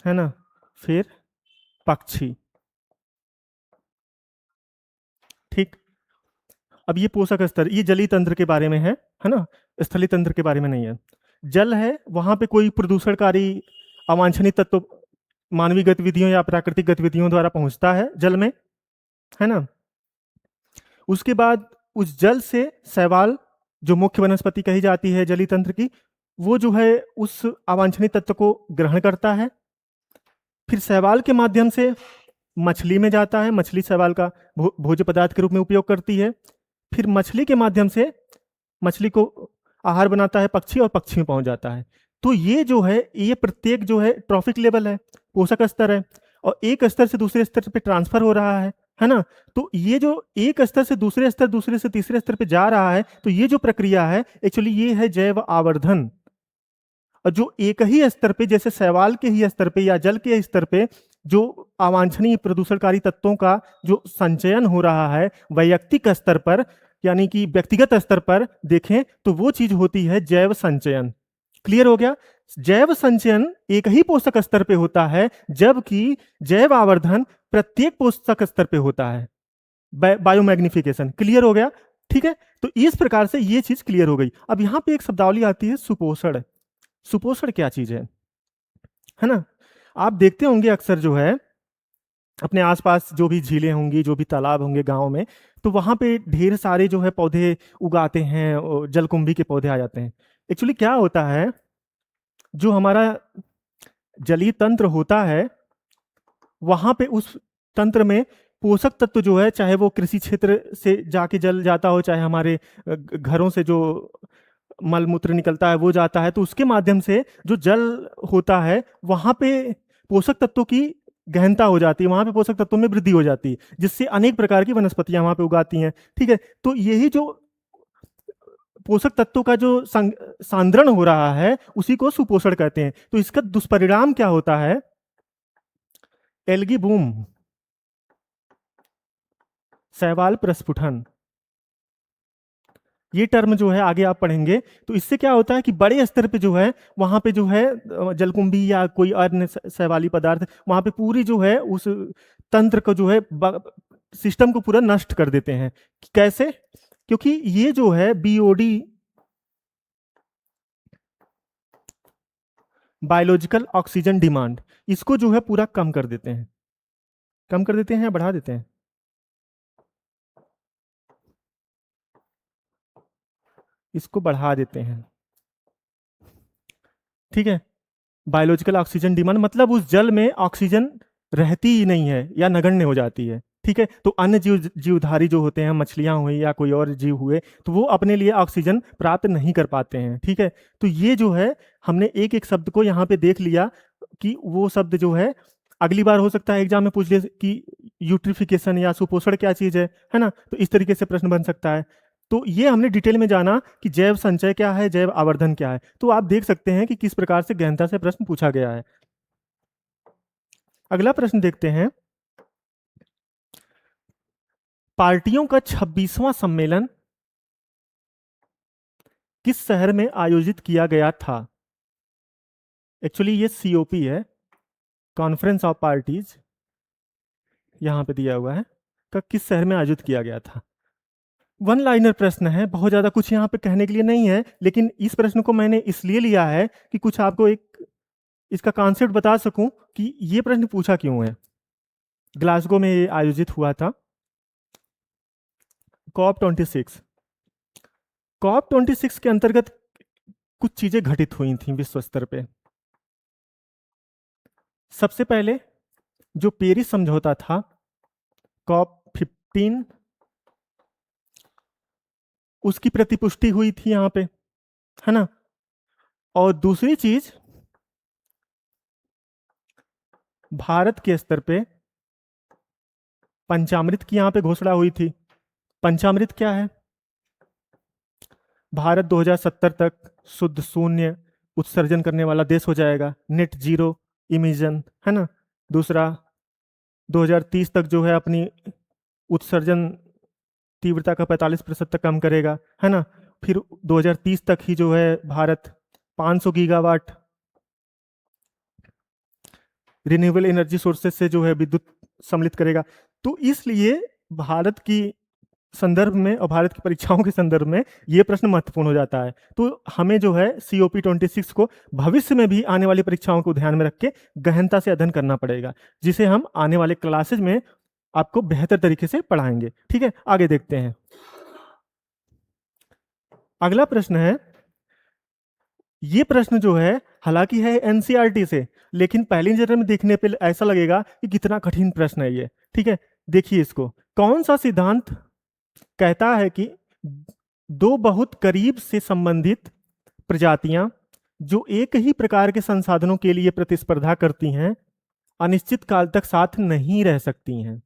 है ना, फिर पक्षी। ठीक, अब ये पोषक स्तर ये जलीय तंत्र के बारे में है ना, स्थलीय तंत्र के बारे में नहीं है। जल है, वहां पे कोई प्रदूषणकारी अवांछनीय तत्व मानवीय गतिविधियों या प्राकृतिक गतिविधियों द्वारा पहुंचता है जल में, है ना। उसके बाद उस जल से शैवाल, जो मुख्य वनस्पति कही जाती है जलीय तंत्र की, वो जो है उस अवांछनीय तत्व को ग्रहण करता है। फिर शैवाल के माध्यम से मछली में जाता है, मछली शैवाल का भोज्य पदार्थ के रूप में उपयोग करती है। फिर मछली के माध्यम से मछली को आहार बनाता है पक्षी, और पक्षी में पहुंच जाता है। तो ये जो है, ये प्रत्येक जो है ट्रॉफिक लेवल है, पोषक स्तर है। और एक स्तर से दूसरे स्तर पे ट्रांसफर हो रहा है ना। तो ये जो एक स्तर से दूसरे स्तर, दूसरे से तीसरे स्तर पे जा रहा है, तो ये जो प्रक्रिया है एक्चुअली ये है जैव आवर्धन। और जो एक ही स्तर पे, जैसे शैवाल के ही स्तर पे या जल के स्तर पे जो अवांछनीय प्रदूषणकारी तत्वों का जो संचयन हो रहा है वैयक्तिक स्तर पर, यानी कि व्यक्तिगत स्तर पर देखें तो वो चीज होती है जैव संचयन। क्लियर हो गया। जैव संचयन एक ही पोषक स्तर पे होता है, जबकि जैव आवर्धन प्रत्येक पोषक स्तर पे होता है, बायोमैग्निफिकेशन। क्लियर हो गया। ठीक है, तो इस प्रकार से ये चीज क्लियर हो गई। अब यहां पे एक शब्दावली आती है सुपोषण। सुपोषण क्या चीज है ना। आप देखते होंगे अक्सर जो है अपने आसपास जो भी झीलें होंगी, जो भी तालाब होंगे गांव में, तो वहां पे ढेर सारे जो है पौधे उगाते हैं, और जलकुंभी के पौधे आ जाते हैं। एक्चुअली क्या होता है, जो हमारा जलीय तंत्र होता है वहां पे उस तंत्र में पोषक तत्व जो है, चाहे वो कृषि क्षेत्र से जाके जल जाता हो, चाहे हमारे घरों से जो मल मूत्र निकलता है वो जाता है, तो उसके माध्यम से जो जल होता है वहां पे पोषक तत्वों की गहनता हो जाती है, वहां पे पोषक तत्वों में वृद्धि हो जाती है, जिससे अनेक प्रकार की वनस्पतियां वहां पे उगाती हैं। ठीक है, तो यही जो पोषक तत्वों का जो सांद्रण हो रहा है उसी को सुपोषण कहते हैं। तो इसका दुष्परिणाम क्या होता है, एल्गी बूम, शैवाल प्रस्फुटन, ये टर्म जो है आगे आप पढ़ेंगे। तो इससे क्या होता है कि बड़े स्तर पे जो है वहां पे जो है जलकुंभी या कोई अन्य शैवाली पदार्थ वहां पे पूरी जो है उस तंत्र को जो है सिस्टम को पूरा नष्ट कर देते हैं। कैसे? क्योंकि ये जो है बीओडी, बायोलॉजिकल ऑक्सीजन डिमांड, इसको जो है पूरा कम कर देते हैं। कम कर देते हैं या बढ़ा देते हैं? इसको बढ़ा देते हैं। ठीक है, बायोलॉजिकल ऑक्सीजन डिमांड मतलब उस जल में ऑक्सीजन रहती ही नहीं है या नगण्य हो जाती है। ठीक है, तो अन्य जीवधारी जो होते हैं, मछलियां हुई या कोई और जीव हुए, तो वो अपने लिए ऑक्सीजन प्राप्त नहीं कर पाते हैं। ठीक है, तो ये जो है हमने एक एक शब्द को यहाँ पे देख लिया कि वो शब्द जो है अगली बार हो सकता है एग्जाम में पूछ ले कि यूट्रिफिकेशन या सुपोषण क्या चीज है ना। तो इस तरीके से प्रश्न बन सकता है। तो ये हमने डिटेल में जाना कि जैव संचय क्या है, जैव आवर्धन क्या है। तो आप देख सकते हैं कि किस प्रकार से गहनता से प्रश्न पूछा गया है। अगला प्रश्न देखते हैं, पार्टियों का 26वां सम्मेलन किस शहर में आयोजित किया गया था? एक्चुअली ये सीओपी है, कॉन्फ्रेंस ऑफ पार्टीज, यहां पे दिया हुआ है का किस शहर में आयोजित किया गया था। वन लाइनर प्रश्न है, बहुत ज्यादा कुछ यहाँ पे कहने के लिए नहीं है, लेकिन इस प्रश्न को मैंने इसलिए लिया है कि कुछ आपको एक इसका कॉन्सेप्ट बता सकूं कि ये प्रश्न पूछा क्यों है। ग्लासगो में ये आयोजित हुआ था, COP26। COP26 के अंतर्गत कुछ चीजें घटित हुई थी विश्व स्तर पे। सबसे पहले जो पेरिस समझौता था, COP15, उसकी प्रतिपुष्टि हुई थी यहां पे, है ना। और दूसरी चीज, भारत के स्तर पे पंचामृत की यहां पे घोषणा हुई थी। पंचामृत क्या है? भारत 2070 तक शुद्ध शून्य उत्सर्जन करने वाला देश हो जाएगा, नेट जीरो इमिशन, है ना। दूसरा, 2030 तक जो है अपनी उत्सर्जन तीव्रता का 45% तक कम करेगा, है ना। फिर 2030 तक ही जो है Bharat 500 gigawatt renewable energy sources से जो है विद्युत सम्मिलित करेगा। तो इसलिए भारत की संदर्भ में और भारत की परीक्षाओं के संदर्भ में यह प्रश्न महत्वपूर्ण हो जाता है। तो हमें जो है COP26 को भविष्य में भी आने वाली परीक्षाओं को ध्यान में रख के गहनता से अध्ययन करना पड़ेगा, जिसे हम आने वाले क्लासेज में आपको बेहतर तरीके से पढ़ाएंगे। ठीक है, आगे देखते हैं। अगला प्रश्न है, ये प्रश्न जो है हालांकि है एनसीईआरटी से, लेकिन पहली नजर में देखने पे ऐसा लगेगा कि कितना कठिन प्रश्न है ये। ठीक है, देखिए इसको, कौन सा सिद्धांत कहता है कि दो बहुत करीब से संबंधित प्रजातियां जो एक ही प्रकार के संसाधनों के लिए प्रतिस्पर्धा करती हैं अनिश्चित काल तक साथ नहीं रह सकती हैं।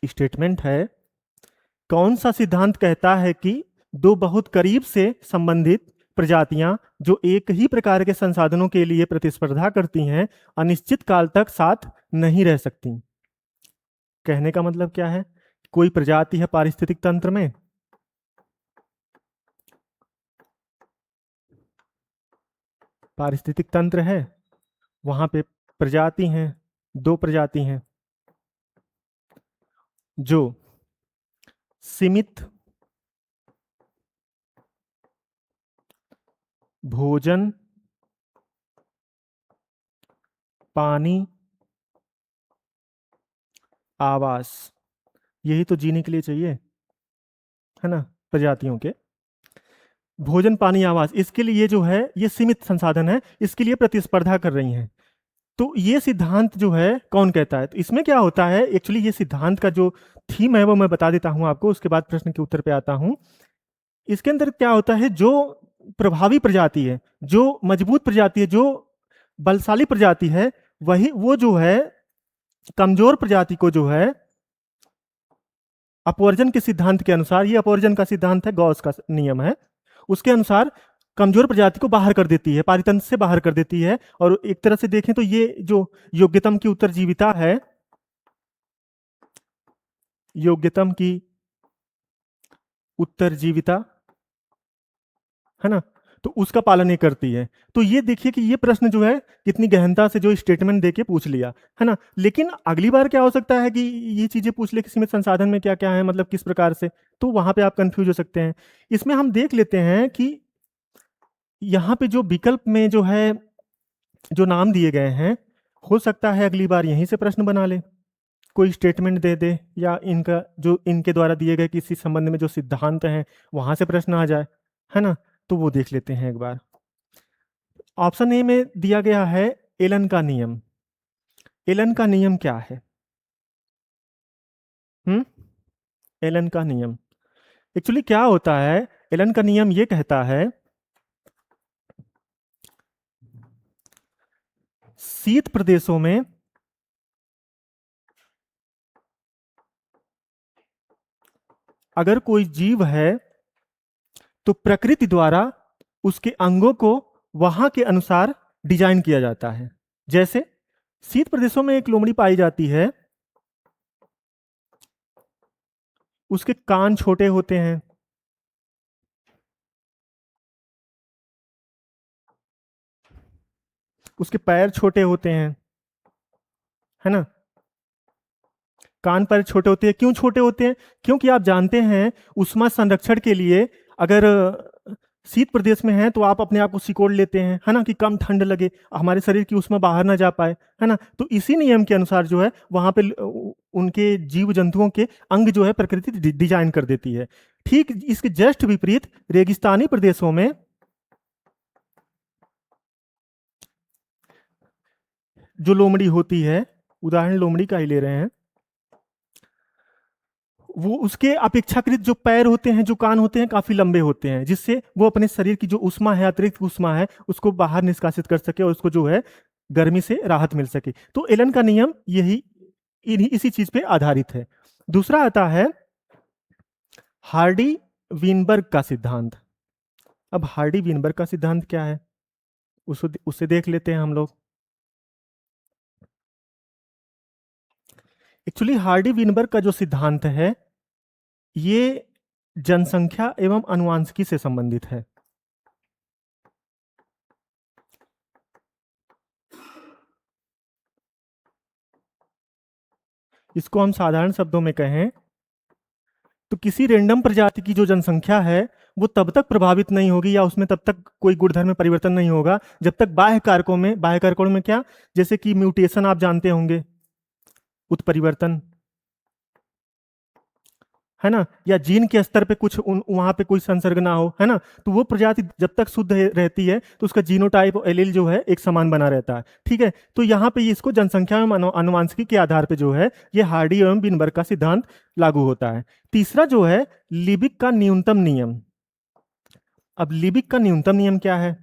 स्टेटमेंट है, कौन सा सिद्धांत कहता है कि दो बहुत करीब से संबंधित प्रजातियां जो एक ही प्रकार के संसाधनों के लिए प्रतिस्पर्धा करती हैं अनिश्चित काल तक साथ नहीं रह सकती? कहने का मतलब क्या है? कोई प्रजाति है पारिस्थितिक तंत्र में, पारिस्थितिक तंत्र है, वहां पे प्रजाति हैं, दो प्रजाति हैं जो सीमित भोजन, पानी, आवास, यही तो जीने के लिए चाहिए, है ना, प्रजातियों के। भोजन, पानी, आवास, इसके लिए जो है ये सीमित संसाधन है, इसके लिए प्रतिस्पर्धा कर रही हैं। तो ये सिद्धांत जो है कौन कहता है? तो इसमें क्या होता है, एक्चुअली ये सिद्धांत का जो थीम है वो मैं बता देता हूं आपको, उसके बाद प्रश्न के उत्तर पे आता हूं। इसके अंदर क्या होता है, जो प्रभावी प्रजाति है, जो मजबूत प्रजाति है, जो बलशाली प्रजाति है, वही वो जो है कमजोर प्रजाति को जो है अपवर्जन के सिद्धांत के अनुसार, ये अपवर्जन का सिद्धांत है, गॉस का नियम है, उसके अनुसार कमजोर प्रजाति को बाहर कर देती है, पारितंत्र से बाहर कर देती है। और एक तरह से देखें तो ये जो योग्यतम की उत्तरजीविता है, योग्यतम की उत्तरजीविता, है ना, तो उसका पालन ये करती है। तो ये देखिए कि ये प्रश्न जो है कितनी गहनता से जो स्टेटमेंट देके पूछ लिया, है ना। लेकिन अगली बार क्या हो सकता है कि ये चीजें पूछ ले कि सीमित संसाधन में क्या क्या है, मतलब किस प्रकार से, तो वहां पे आप कंफ्यूज हो सकते हैं। इसमें हम देख लेते हैं कि यहाँ पे जो विकल्प में जो है जो नाम दिए गए हैं, हो सकता है अगली बार यहीं से प्रश्न बना ले, कोई स्टेटमेंट दे दे, या इनका जो इनके द्वारा दिए गए किसी संबंध में जो सिद्धांत हैं वहां से प्रश्न आ जाए, है ना। तो वो देख लेते हैं एक बार। ऑप्शन ए में दिया गया है एलन का नियम। एलन का नियम क्या है? हम्म, एलन का नियम एक्चुअली क्या होता है? एलन का नियम ये कहता है, शीत प्रदेशों में अगर कोई जीव है तो प्रकृति द्वारा उसके अंगों को वहां के अनुसार डिजाइन किया जाता है। जैसे शीत प्रदेशों में एक लोमड़ी पाई जाती है, उसके कान छोटे होते हैं, उसके पैर छोटे होते हैं, है ना, कान पर छोटे होते हैं। क्यों छोटे होते हैं? क्योंकि आप जानते हैं उष्मा संरक्षण के लिए अगर शीत प्रदेश में है तो आप अपने आप को सिकोड़ लेते हैं, है ना, कि कम ठंड लगे, हमारे शरीर की उष्मा बाहर ना जा पाए, है ना। तो इसी नियम के अनुसार जो है वहां पे उनके जीव जंतुओं के अंग जो है प्रकृति डिजाइन कर देती है। ठीक इसके जस्ट विपरीत रेगिस्तानी प्रदेशों में जो लोमड़ी होती है, उदाहरण लोमड़ी का ही ले रहे हैं, वो उसके अपेक्षाकृत जो पैर होते हैं, जो कान होते हैं, काफी लंबे होते हैं, जिससे वो अपने शरीर की जो उष्मा है, अतिरिक्त उष्मा है, उसको बाहर निष्कासित कर सके और उसको जो है गर्मी से राहत मिल सके। तो एलन का नियम यही इसी चीज पे आधारित है। दूसरा आता है हार्डी वीनबर्ग का सिद्धांत। अब हार्डी वीनबर्ग का सिद्धांत क्या है, उसे देख लेते हैं हम लोग। एक्चुअली हार्डी वीनबर्ग का जो सिद्धांत है ये जनसंख्या एवं आनुवंशिकी से संबंधित है। इसको हम साधारण शब्दों में कहें तो किसी रेंडम प्रजाति की जो जनसंख्या है वो तब तक प्रभावित नहीं होगी या उसमें तब तक कोई गुणधर्म में परिवर्तन नहीं होगा जब तक बाह्य कारकों में क्या, जैसे कि म्यूटेशन आप जानते होंगे, उत्परिवर्तन, है ना, या जीन के स्तर पे कुछ वहां पे कोई संसर्ग ना हो, है ना, तो वो प्रजाति जब तक शुद्ध रहती है तो उसका जीनोटाइप और एलील जो है एक समान बना रहता है। ठीक है, तो यहाँ पे इसको जनसंख्या एवं आनुवंशिकी के आधार पे जो है ये हार्डी एवं विनबर्ग का सिद्धांत लागू होता है। तीसरा जो है लिबिक का न्यूनतम नियम। अब लिबिक का न्यूनतम नियम क्या है?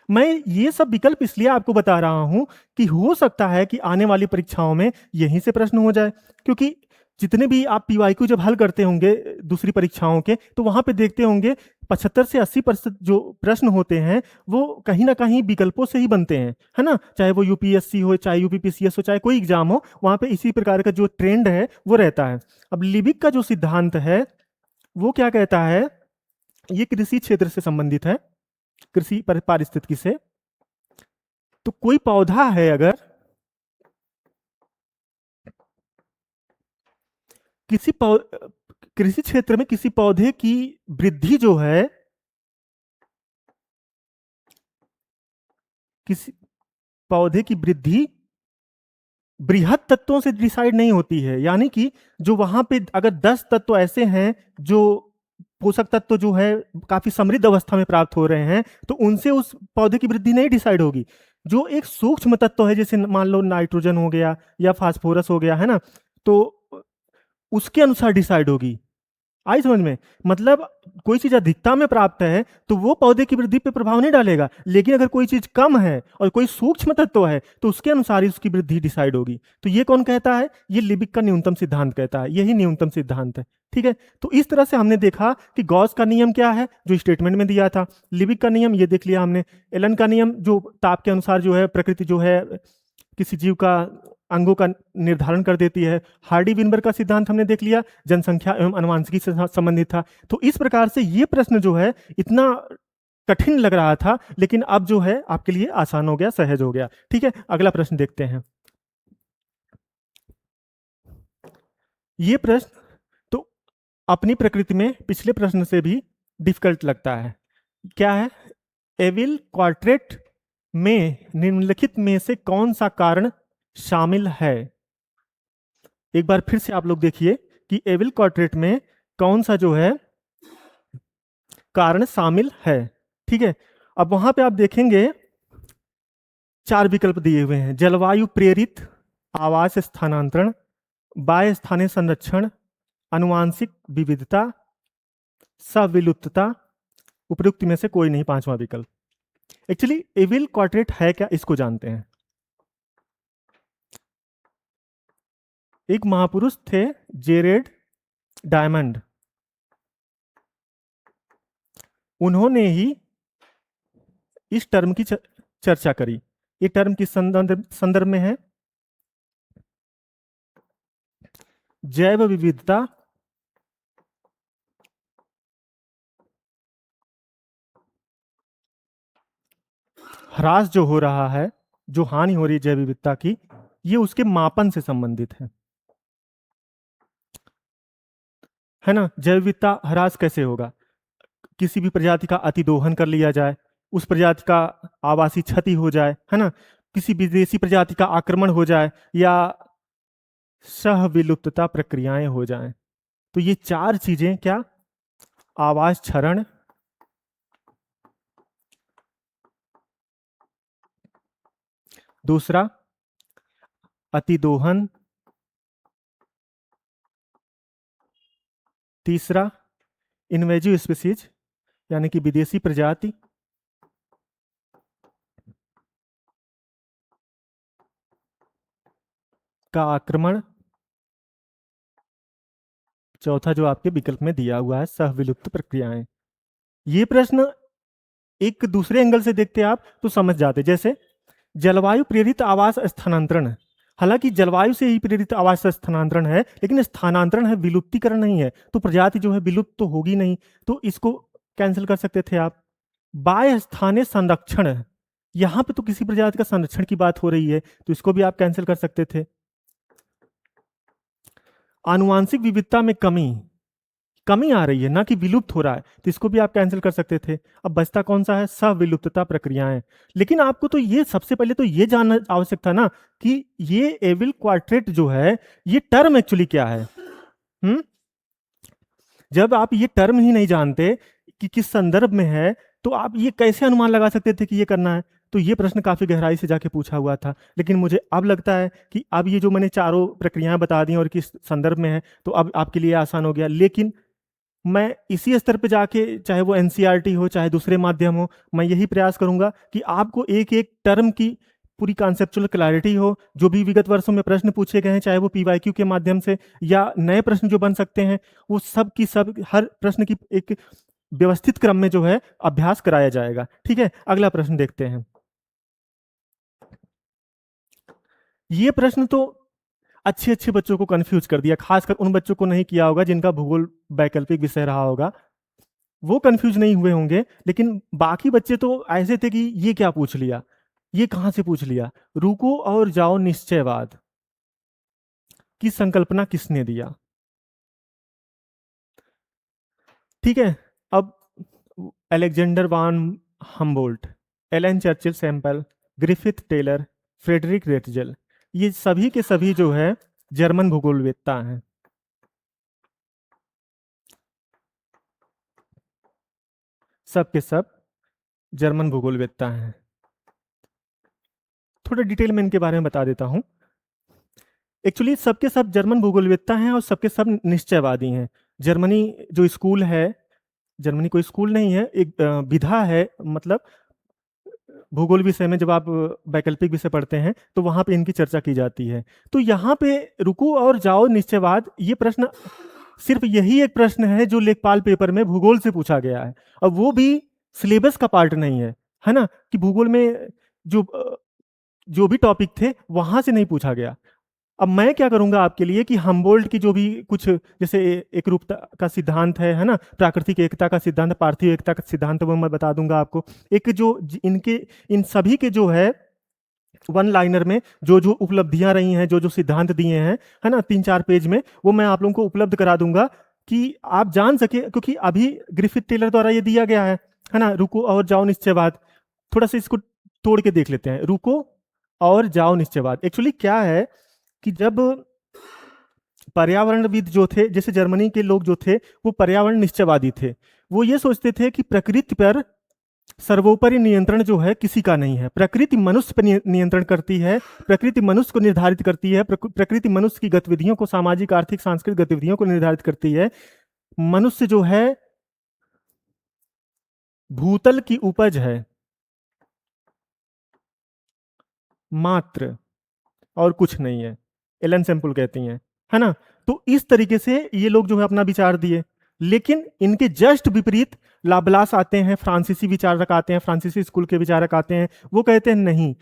मैं ये सब विकल्प इसलिए आपको बता रहा हूं कि हो सकता है कि आने वाली परीक्षाओं में यहीं से प्रश्न हो जाए, क्योंकि जितने भी आप पीवाईक्यू जब हल करते होंगे दूसरी परीक्षाओं के, तो वहां पे देखते होंगे 75 से 80% जो प्रश्न होते हैं वो कहीं ना कहीं विकल्पों से ही बनते हैं, है ना। चाहे वो यूपीएससी हो, चाहे यूपीपीसीएस हो, चाहे कोई एग्जाम हो, वहां पे इसी प्रकार का जो ट्रेंड है वो रहता है। अब लिबिक का जो सिद्धांत है वो क्या कहता है, ये कृषि क्षेत्र से संबंधित है, कृषि पारिस्थितिकी से। तो कोई पौधा है, अगर किसी कृषि क्षेत्र में किसी पौधे की वृद्धि जो है, किसी पौधे की वृद्धि बृहद तत्वों से डिसाइड नहीं होती है, यानी कि जो वहां पे अगर 10 तत्व ऐसे हैं जो पोषक तत्व जो है काफी समृद्ध अवस्था में प्राप्त हो रहे हैं, तो उनसे उस पौधे की वृद्धि नहीं डिसाइड होगी। जो एक सूक्ष्म तत्व है, जैसे मान लो नाइट्रोजन हो गया या फास्फोरस हो गया, है ना, तो उसके अनुसार डिसाइड होगी। आई समझ में? मतलब कोई चीज अधिकता में प्राप्त है तो वो पौधे की वृद्धि पे प्रभाव नहीं डालेगा, लेकिन अगर कोई चीज कम है और कोई सूक्ष्म तत्व है तो उसके अनुसार ही उसकी वृद्धि डिसाइड होगी। तो ये कौन कहता है? ये लिबिक का न्यूनतम सिद्धांत कहता है, यही न्यूनतम सिद्धांत है। ठीक है, तो इस तरह से हमने देखा कि गॉस का नियम क्या है जो स्टेटमेंट में दिया था, लिबिक का नियम ये देख लिया हमने, एलन का नियम जो ताप के अनुसार जो है प्रकृति जो है किसी जीव का अंगों का निर्धारण कर देती है, हार्डी विनबर का सिद्धांत हमने देख लिया, जनसंख्या एवं अनुवांशिकी से संबंधित था। तो इस प्रकार से ये प्रश्न जो है इतना कठिन लग रहा था, लेकिन अब जो है आपके लिए आसान हो गया, सहज हो गया। ठीक है, अगला प्रश्न देखते हैं। ये प्रश्न तो अपनी प्रकृति में पिछले प्रश्न से भी डिफिकल्ट लगता है। क्या है? एविल क्वाड्रेट में निम्नलिखित में से कौन सा कारण शामिल है? एक बार फिर से आप लोग देखिए कि एविल क्वाड्रेट में कौन सा जो है कारण शामिल है। ठीक है, अब वहां पे आप देखेंगे 4 विकल्प दिए हुए हैं: जलवायु प्रेरित आवास स्थानांतरण, बाह्य स्थानीय संरक्षण, अनुवांशिक विविधता, सविलुप्तता। उपयुक्त में से कोई नहीं, 5वां विकल्प। एक्चुअली एविल क्वाड्रेट है क्या, इसको जानते हैं। एक महापुरुष थे जेरेड डायमंड, उन्होंने ही इस टर्म की चर्चा करी। ये टर्म किस संदर्भ में है? जैव विविधता ह्रास जो हो रहा है, जो हानि हो रही है जैव विविधता की, ये उसके मापन से संबंधित है ना। जैव विविधता ह्रास कैसे होगा? किसी भी प्रजाति का अतिदोहन कर लिया जाए, उस प्रजाति का आवासीय क्षति हो जाए, है ना, किसी विदेशी प्रजाति का आक्रमण हो जाए, या सहविलुप्तता प्रक्रियाएं हो जाएं। तो ये 4 चीजें क्या? आवास क्षरण, दूसरा अतिदोहन, तीसरा इन्वेजिव स्पीसीज यानी कि विदेशी प्रजाति, का आक्रमण, चौथा जो आपके विकल्प में दिया हुआ है सहविलुप्त प्रक्रियाएं। ये प्रश्न एक दूसरे एंगल से देखते आप तो समझ जाते, जैसे जलवायु प्रेरित आवास स्थानांतरण। हालांकि जलवायु से ही प्रेरित आवास स्थानांतरण है, लेकिन स्थानांतरण है, विलुप्तीकरण नहीं है, तो प्रजाति जो है विलुप्त तो होगी नहीं, तो इसको कैंसिल कर सकते थे आप। बाह्य स्थानीय संरक्षण है, यहां पे तो किसी प्रजाति का संरक्षण की बात हो रही है, तो इसको भी आप कैंसिल कर सकते थे। आनुवांशिक विविधता में कमी, कमी आ रही है ना कि विलुप्त हो रहा है, तो इसको भी आप कैंसिल कर सकते थे। अब बचता कौन सा है? सविलुप्तता प्रक्रियाएं। लेकिन आपको तो ये सबसे पहले तो ये जानना आवश्यक था ना कि ये एविल क्वाड्रेट जो है ये टर्म एक्चुअली क्या है। हम्म, जब आप ये टर्म ही नहीं जानते कि किस संदर्भ में है, तो आप ये कैसे अनुमान लगा सकते थे कि ये करना है? तो ये प्रश्न काफी गहराई से जाके पूछा हुआ था। लेकिन मुझे अब लगता है कि अब ये जो मैंने चारों प्रक्रियाएं बता दी और किस संदर्भ में है, तो अब आपके लिए आसान हो गया। लेकिन मैं इसी स्तर पे जाके, चाहे वो एनसीईआरटी हो चाहे दूसरे माध्यम हो, मैं यही प्रयास करूंगा कि आपको एक एक टर्म की पूरी कॉन्सेप्चुअल क्लैरिटी हो। जो भी विगत वर्षों में प्रश्न पूछे गए हैं, चाहे वो पीवाईक्यू के माध्यम से या नए प्रश्न जो बन सकते हैं, वो सब की सब, हर प्रश्न की एक व्यवस्थित क्रम में जो है अभ्यास कराया जाएगा। ठीक है, अगला प्रश्न देखते हैं। ये प्रश्न तो अच्छे अच्छे बच्चों को कंफ्यूज कर दिया, खासकर उन बच्चों को नहीं किया होगा जिनका भूगोल वैकल्पिक विषय रहा होगा, वो कंफ्यूज नहीं हुए होंगे। लेकिन बाकी बच्चे तो ऐसे थे कि ये क्या पूछ लिया, ये कहां से पूछ लिया। रुको और जाओ निश्चयवाद की संकल्पना किसने दिया? ठीक है, अब Alexander von Humboldt, Ellen Churchill Semple, Griffith Taylor, Friedrich Ratzel, ये सभी के सभी जो है जर्मन भूगोलवेत्ता हैं। सब के सब जर्मन भूगोलवेत्ता हैं। थोड़ा डिटेल में इनके बारे में बता देता हूं। एक्चुअली सबके सब जर्मन भूगोलवेत्ता हैं और सबके सब निश्चयवादी हैं। जर्मनी जो स्कूल है, जर्मनी कोई स्कूल नहीं है, एक विधा है। मतलब भूगोल विषय में जब आप वैकल्पिक विषय पढ़ते हैं तो वहां पे इनकी चर्चा की जाती है। तो यहाँ पे रुको और जाओ निश्चयवाद, ये प्रश्न सिर्फ यही एक प्रश्न है जो लेखपाल पेपर में भूगोल से पूछा गया है, और वो भी सिलेबस का पार्ट नहीं है ना, कि भूगोल में जो जो भी टॉपिक थे वहां से नहीं पूछा गया। अब मैं क्या करूंगा आपके लिए कि हम्बोल्ट की जो भी कुछ, जैसे एक रूपता का सिद्धांत है ना, प्राकृतिक एकता का सिद्धांत, पार्थिव एकता का सिद्धांत, वो मैं बता दूंगा आपको। एक जो इनके इन सभी के जो है वन लाइनर में जो जो उपलब्धियां रही हैं, जो जो सिद्धांत दिए हैं, है ना, 3-4 पेज में, वो मैं आप लोगों को उपलब्ध करा दूंगा कि आप जान सके। क्योंकि अभी ग्रिफिथ टेलर द्वारा ये दिया गया है ना, रुको और जाओ निश्चयवाद। थोड़ा सा इसको तोड़ के देख लेते हैं। रुको और जाओ निश्चयवाद एक्चुअली क्या है कि जब पर्यावरणविद जो थे, जैसे जर्मनी के लोग जो थे, वो पर्यावरण निश्चयवादी थे। वो ये सोचते थे कि प्रकृति पर सर्वोपरि नियंत्रण जो है किसी का नहीं है। प्रकृति मनुष्य पर नियंत्रण करती है, प्रकृति मनुष्य को निर्धारित करती है, प्रकृति मनुष्य की गतिविधियों को, सामाजिक आर्थिक सांस्कृतिक गतिविधियों को निर्धारित करती है। मनुष्य जो है भूतल की उपज है मात्र, और कुछ नहीं है, एलन सेम्पुल कहती हैं, है ना। तो इस तरीके से ये लोग जो है अपना विचार दिए। लेकिन इनके जस्ट विपरीत लाब्लास आते हैं, फ्रांसीसी विचारक आते हैं, फ्रांसीसी स्कूल के विचारक आते हैं। वो कहते हैं नहीं,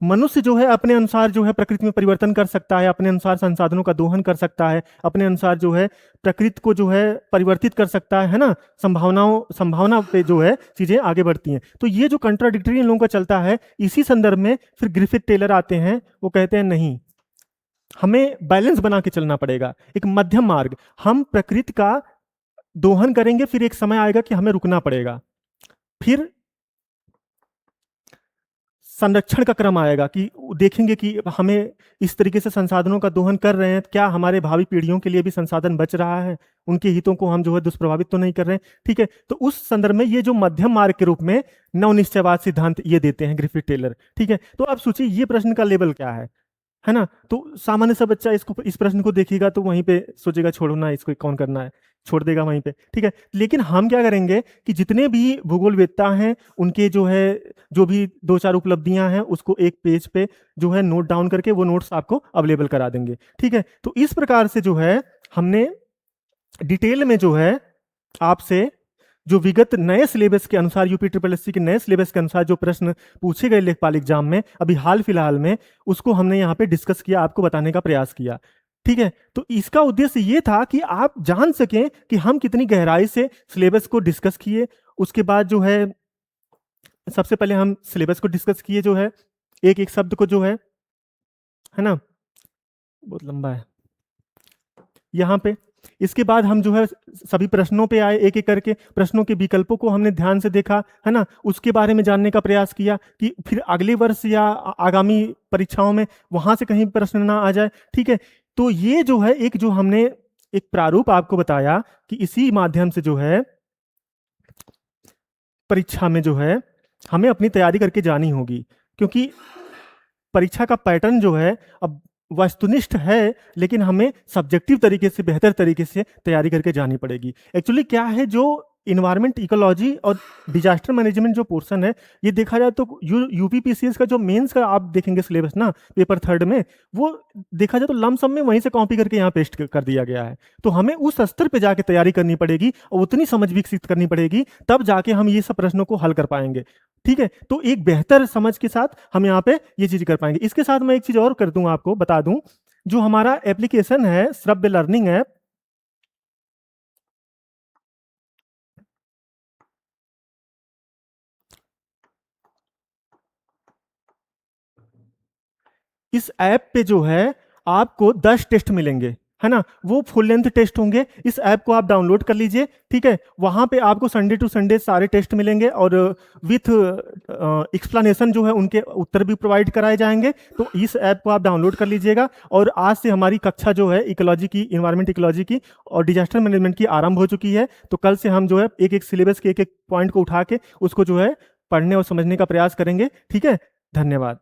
मनुष्य जो है अपने अनुसार जो है प्रकृति में परिवर्तन कर सकता है, अपने अनुसार संसाधनों का दोहन कर सकता है, अपने अनुसार जो है प्रकृति को जो है परिवर्तित कर सकता है ना। संभावना पे जो है चीजें आगे बढ़ती हैं। तो ये जो कंट्राडिक्टरी इन लोगों का चलता है, इसी संदर्भ में फिर ग्रिफिथ टेलर आते हैं। वो कहते हैं नहीं, हमें बैलेंस बना के चलना पड़ेगा, एक मध्यम मार्ग। हम प्रकृति का दोहन करेंगे, फिर एक समय आएगा कि हमें रुकना पड़ेगा, फिर संरक्षण का क्रम आएगा कि देखेंगे कि हमें इस तरीके से संसाधनों का दोहन कर रहे हैं, क्या हमारे भावी पीढ़ियों के लिए भी संसाधन बच रहा है, उनके हितों को हम जो है दुष्प्रभावित तो नहीं कर रहे हैं। ठीक है, तो उस संदर्भ में ये जो मध्यम मार्ग के रूप में नवनिश्चयवाद सिद्धांत ये देते हैं ग्रिफिथ टेलर। ठीक है, तो आप सोचिए ये प्रश्न का लेवल क्या है ना। तो सामान्य सा बच्चा इसको, इस प्रश्न को देखेगा तो वहीं पे सोचेगा छोड़ो ना, इसको कौन करना है, छोड़ देगा वहीं पे। ठीक है, लेकिन हम क्या करेंगे कि जितने भी भूगोलवेत्ता हैं उनके जो है, जो भी 2-4 उपलब्धियां हैं, उसको एक पेज पे जो है नोट डाउन करके वो नोट्स आपको अवेलेबल करा देंगे। ठीक है, तो इस प्रकार से जो है हमने डिटेल में जो है आपसे जो विगत नए सिलेबस के अनुसार, यूपी ट्रिपल एससी के नए सिलेबस के अनुसार जो प्रश्न पूछे गए लेखपाल एग्जाम में अभी हाल फिलहाल में, उसको हमने यहाँ पे डिस्कस किया, आपको बताने का प्रयास किया। ठीक है, तो इसका उद्देश्य ये था कि आप जान सकें कि हम कितनी गहराई से सिलेबस को डिस्कस किए। उसके बाद जो है सबसे पहले हम सिलेबस को डिस्कस किए, जो है एक एक शब्द को जो है ना, बहुत लंबा है यहाँ पे। इसके बाद हम जो है सभी प्रश्नों पे आए, एक एक करके प्रश्नों के विकल्पों को हमने ध्यान से देखा, है ना, उसके बारे में जानने का प्रयास किया कि फिर अगले वर्ष या आगामी परीक्षाओं में वहां से कहीं प्रश्न ना आ जाए। ठीक है, तो ये जो है एक जो हमने एक प्रारूप आपको बताया कि इसी माध्यम से जो है परीक्षा में जो है हमें अपनी तैयारी करके जानी होगी। क्योंकि परीक्षा का पैटर्न जो है अब वस्तुनिष्ठ है, लेकिन हमें सब्जेक्टिव तरीके से, बेहतर तरीके से तैयारी करके जानी पड़ेगी। एक्चुअली क्या है, जो इन्वायरमेंट इकोलॉजी और डिजास्टर मैनेजमेंट जो पोर्शन है, ये देखा जाए तो यूपीपीसीएस का जो मेंस का आप देखेंगे सिलेबस ना, पेपर थर्ड में, वो देखा जाए तो लमसम में वहीं से कॉपी करके यहाँ पेस्ट कर दिया गया है। तो हमें उस स्तर पे जाके तैयारी करनी पड़ेगी और उतनी समझ विकसित करनी पड़ेगी, तब जाके हम ये सब प्रश्नों को हल कर पाएंगे। ठीक है, तो एक बेहतर समझ के साथ हम यहाँ पे ये चीज कर पाएंगे। इसके साथ मैं एक चीज और कर दूं, आपको बता दूं, जो हमारा एप्लीकेशन है श्रव्य लर्निंग ऐप, इस ऐप पे जो है आपको 10 टेस्ट मिलेंगे, है ना, वो फुल लेंथ टेस्ट होंगे। इस ऐप को आप डाउनलोड कर लीजिए, ठीक है। वहां पे आपको संडे टू संडे सारे टेस्ट मिलेंगे और विथ एक्सप्लेनेशन जो है उनके उत्तर भी प्रोवाइड कराए जाएंगे। तो इस ऐप को आप डाउनलोड कर लीजिएगा। और आज से हमारी कक्षा जो है इकोलॉजी की, इन्वायरमेंट इकोलॉजी की और डिजास्टर मैनेजमेंट की आरंभ हो चुकी है। तो कल से हम जो है एक एक सिलेबस के एक एक पॉइंट को उठा के उसको जो है पढ़ने और समझने का प्रयास करेंगे। ठीक है, धन्यवाद।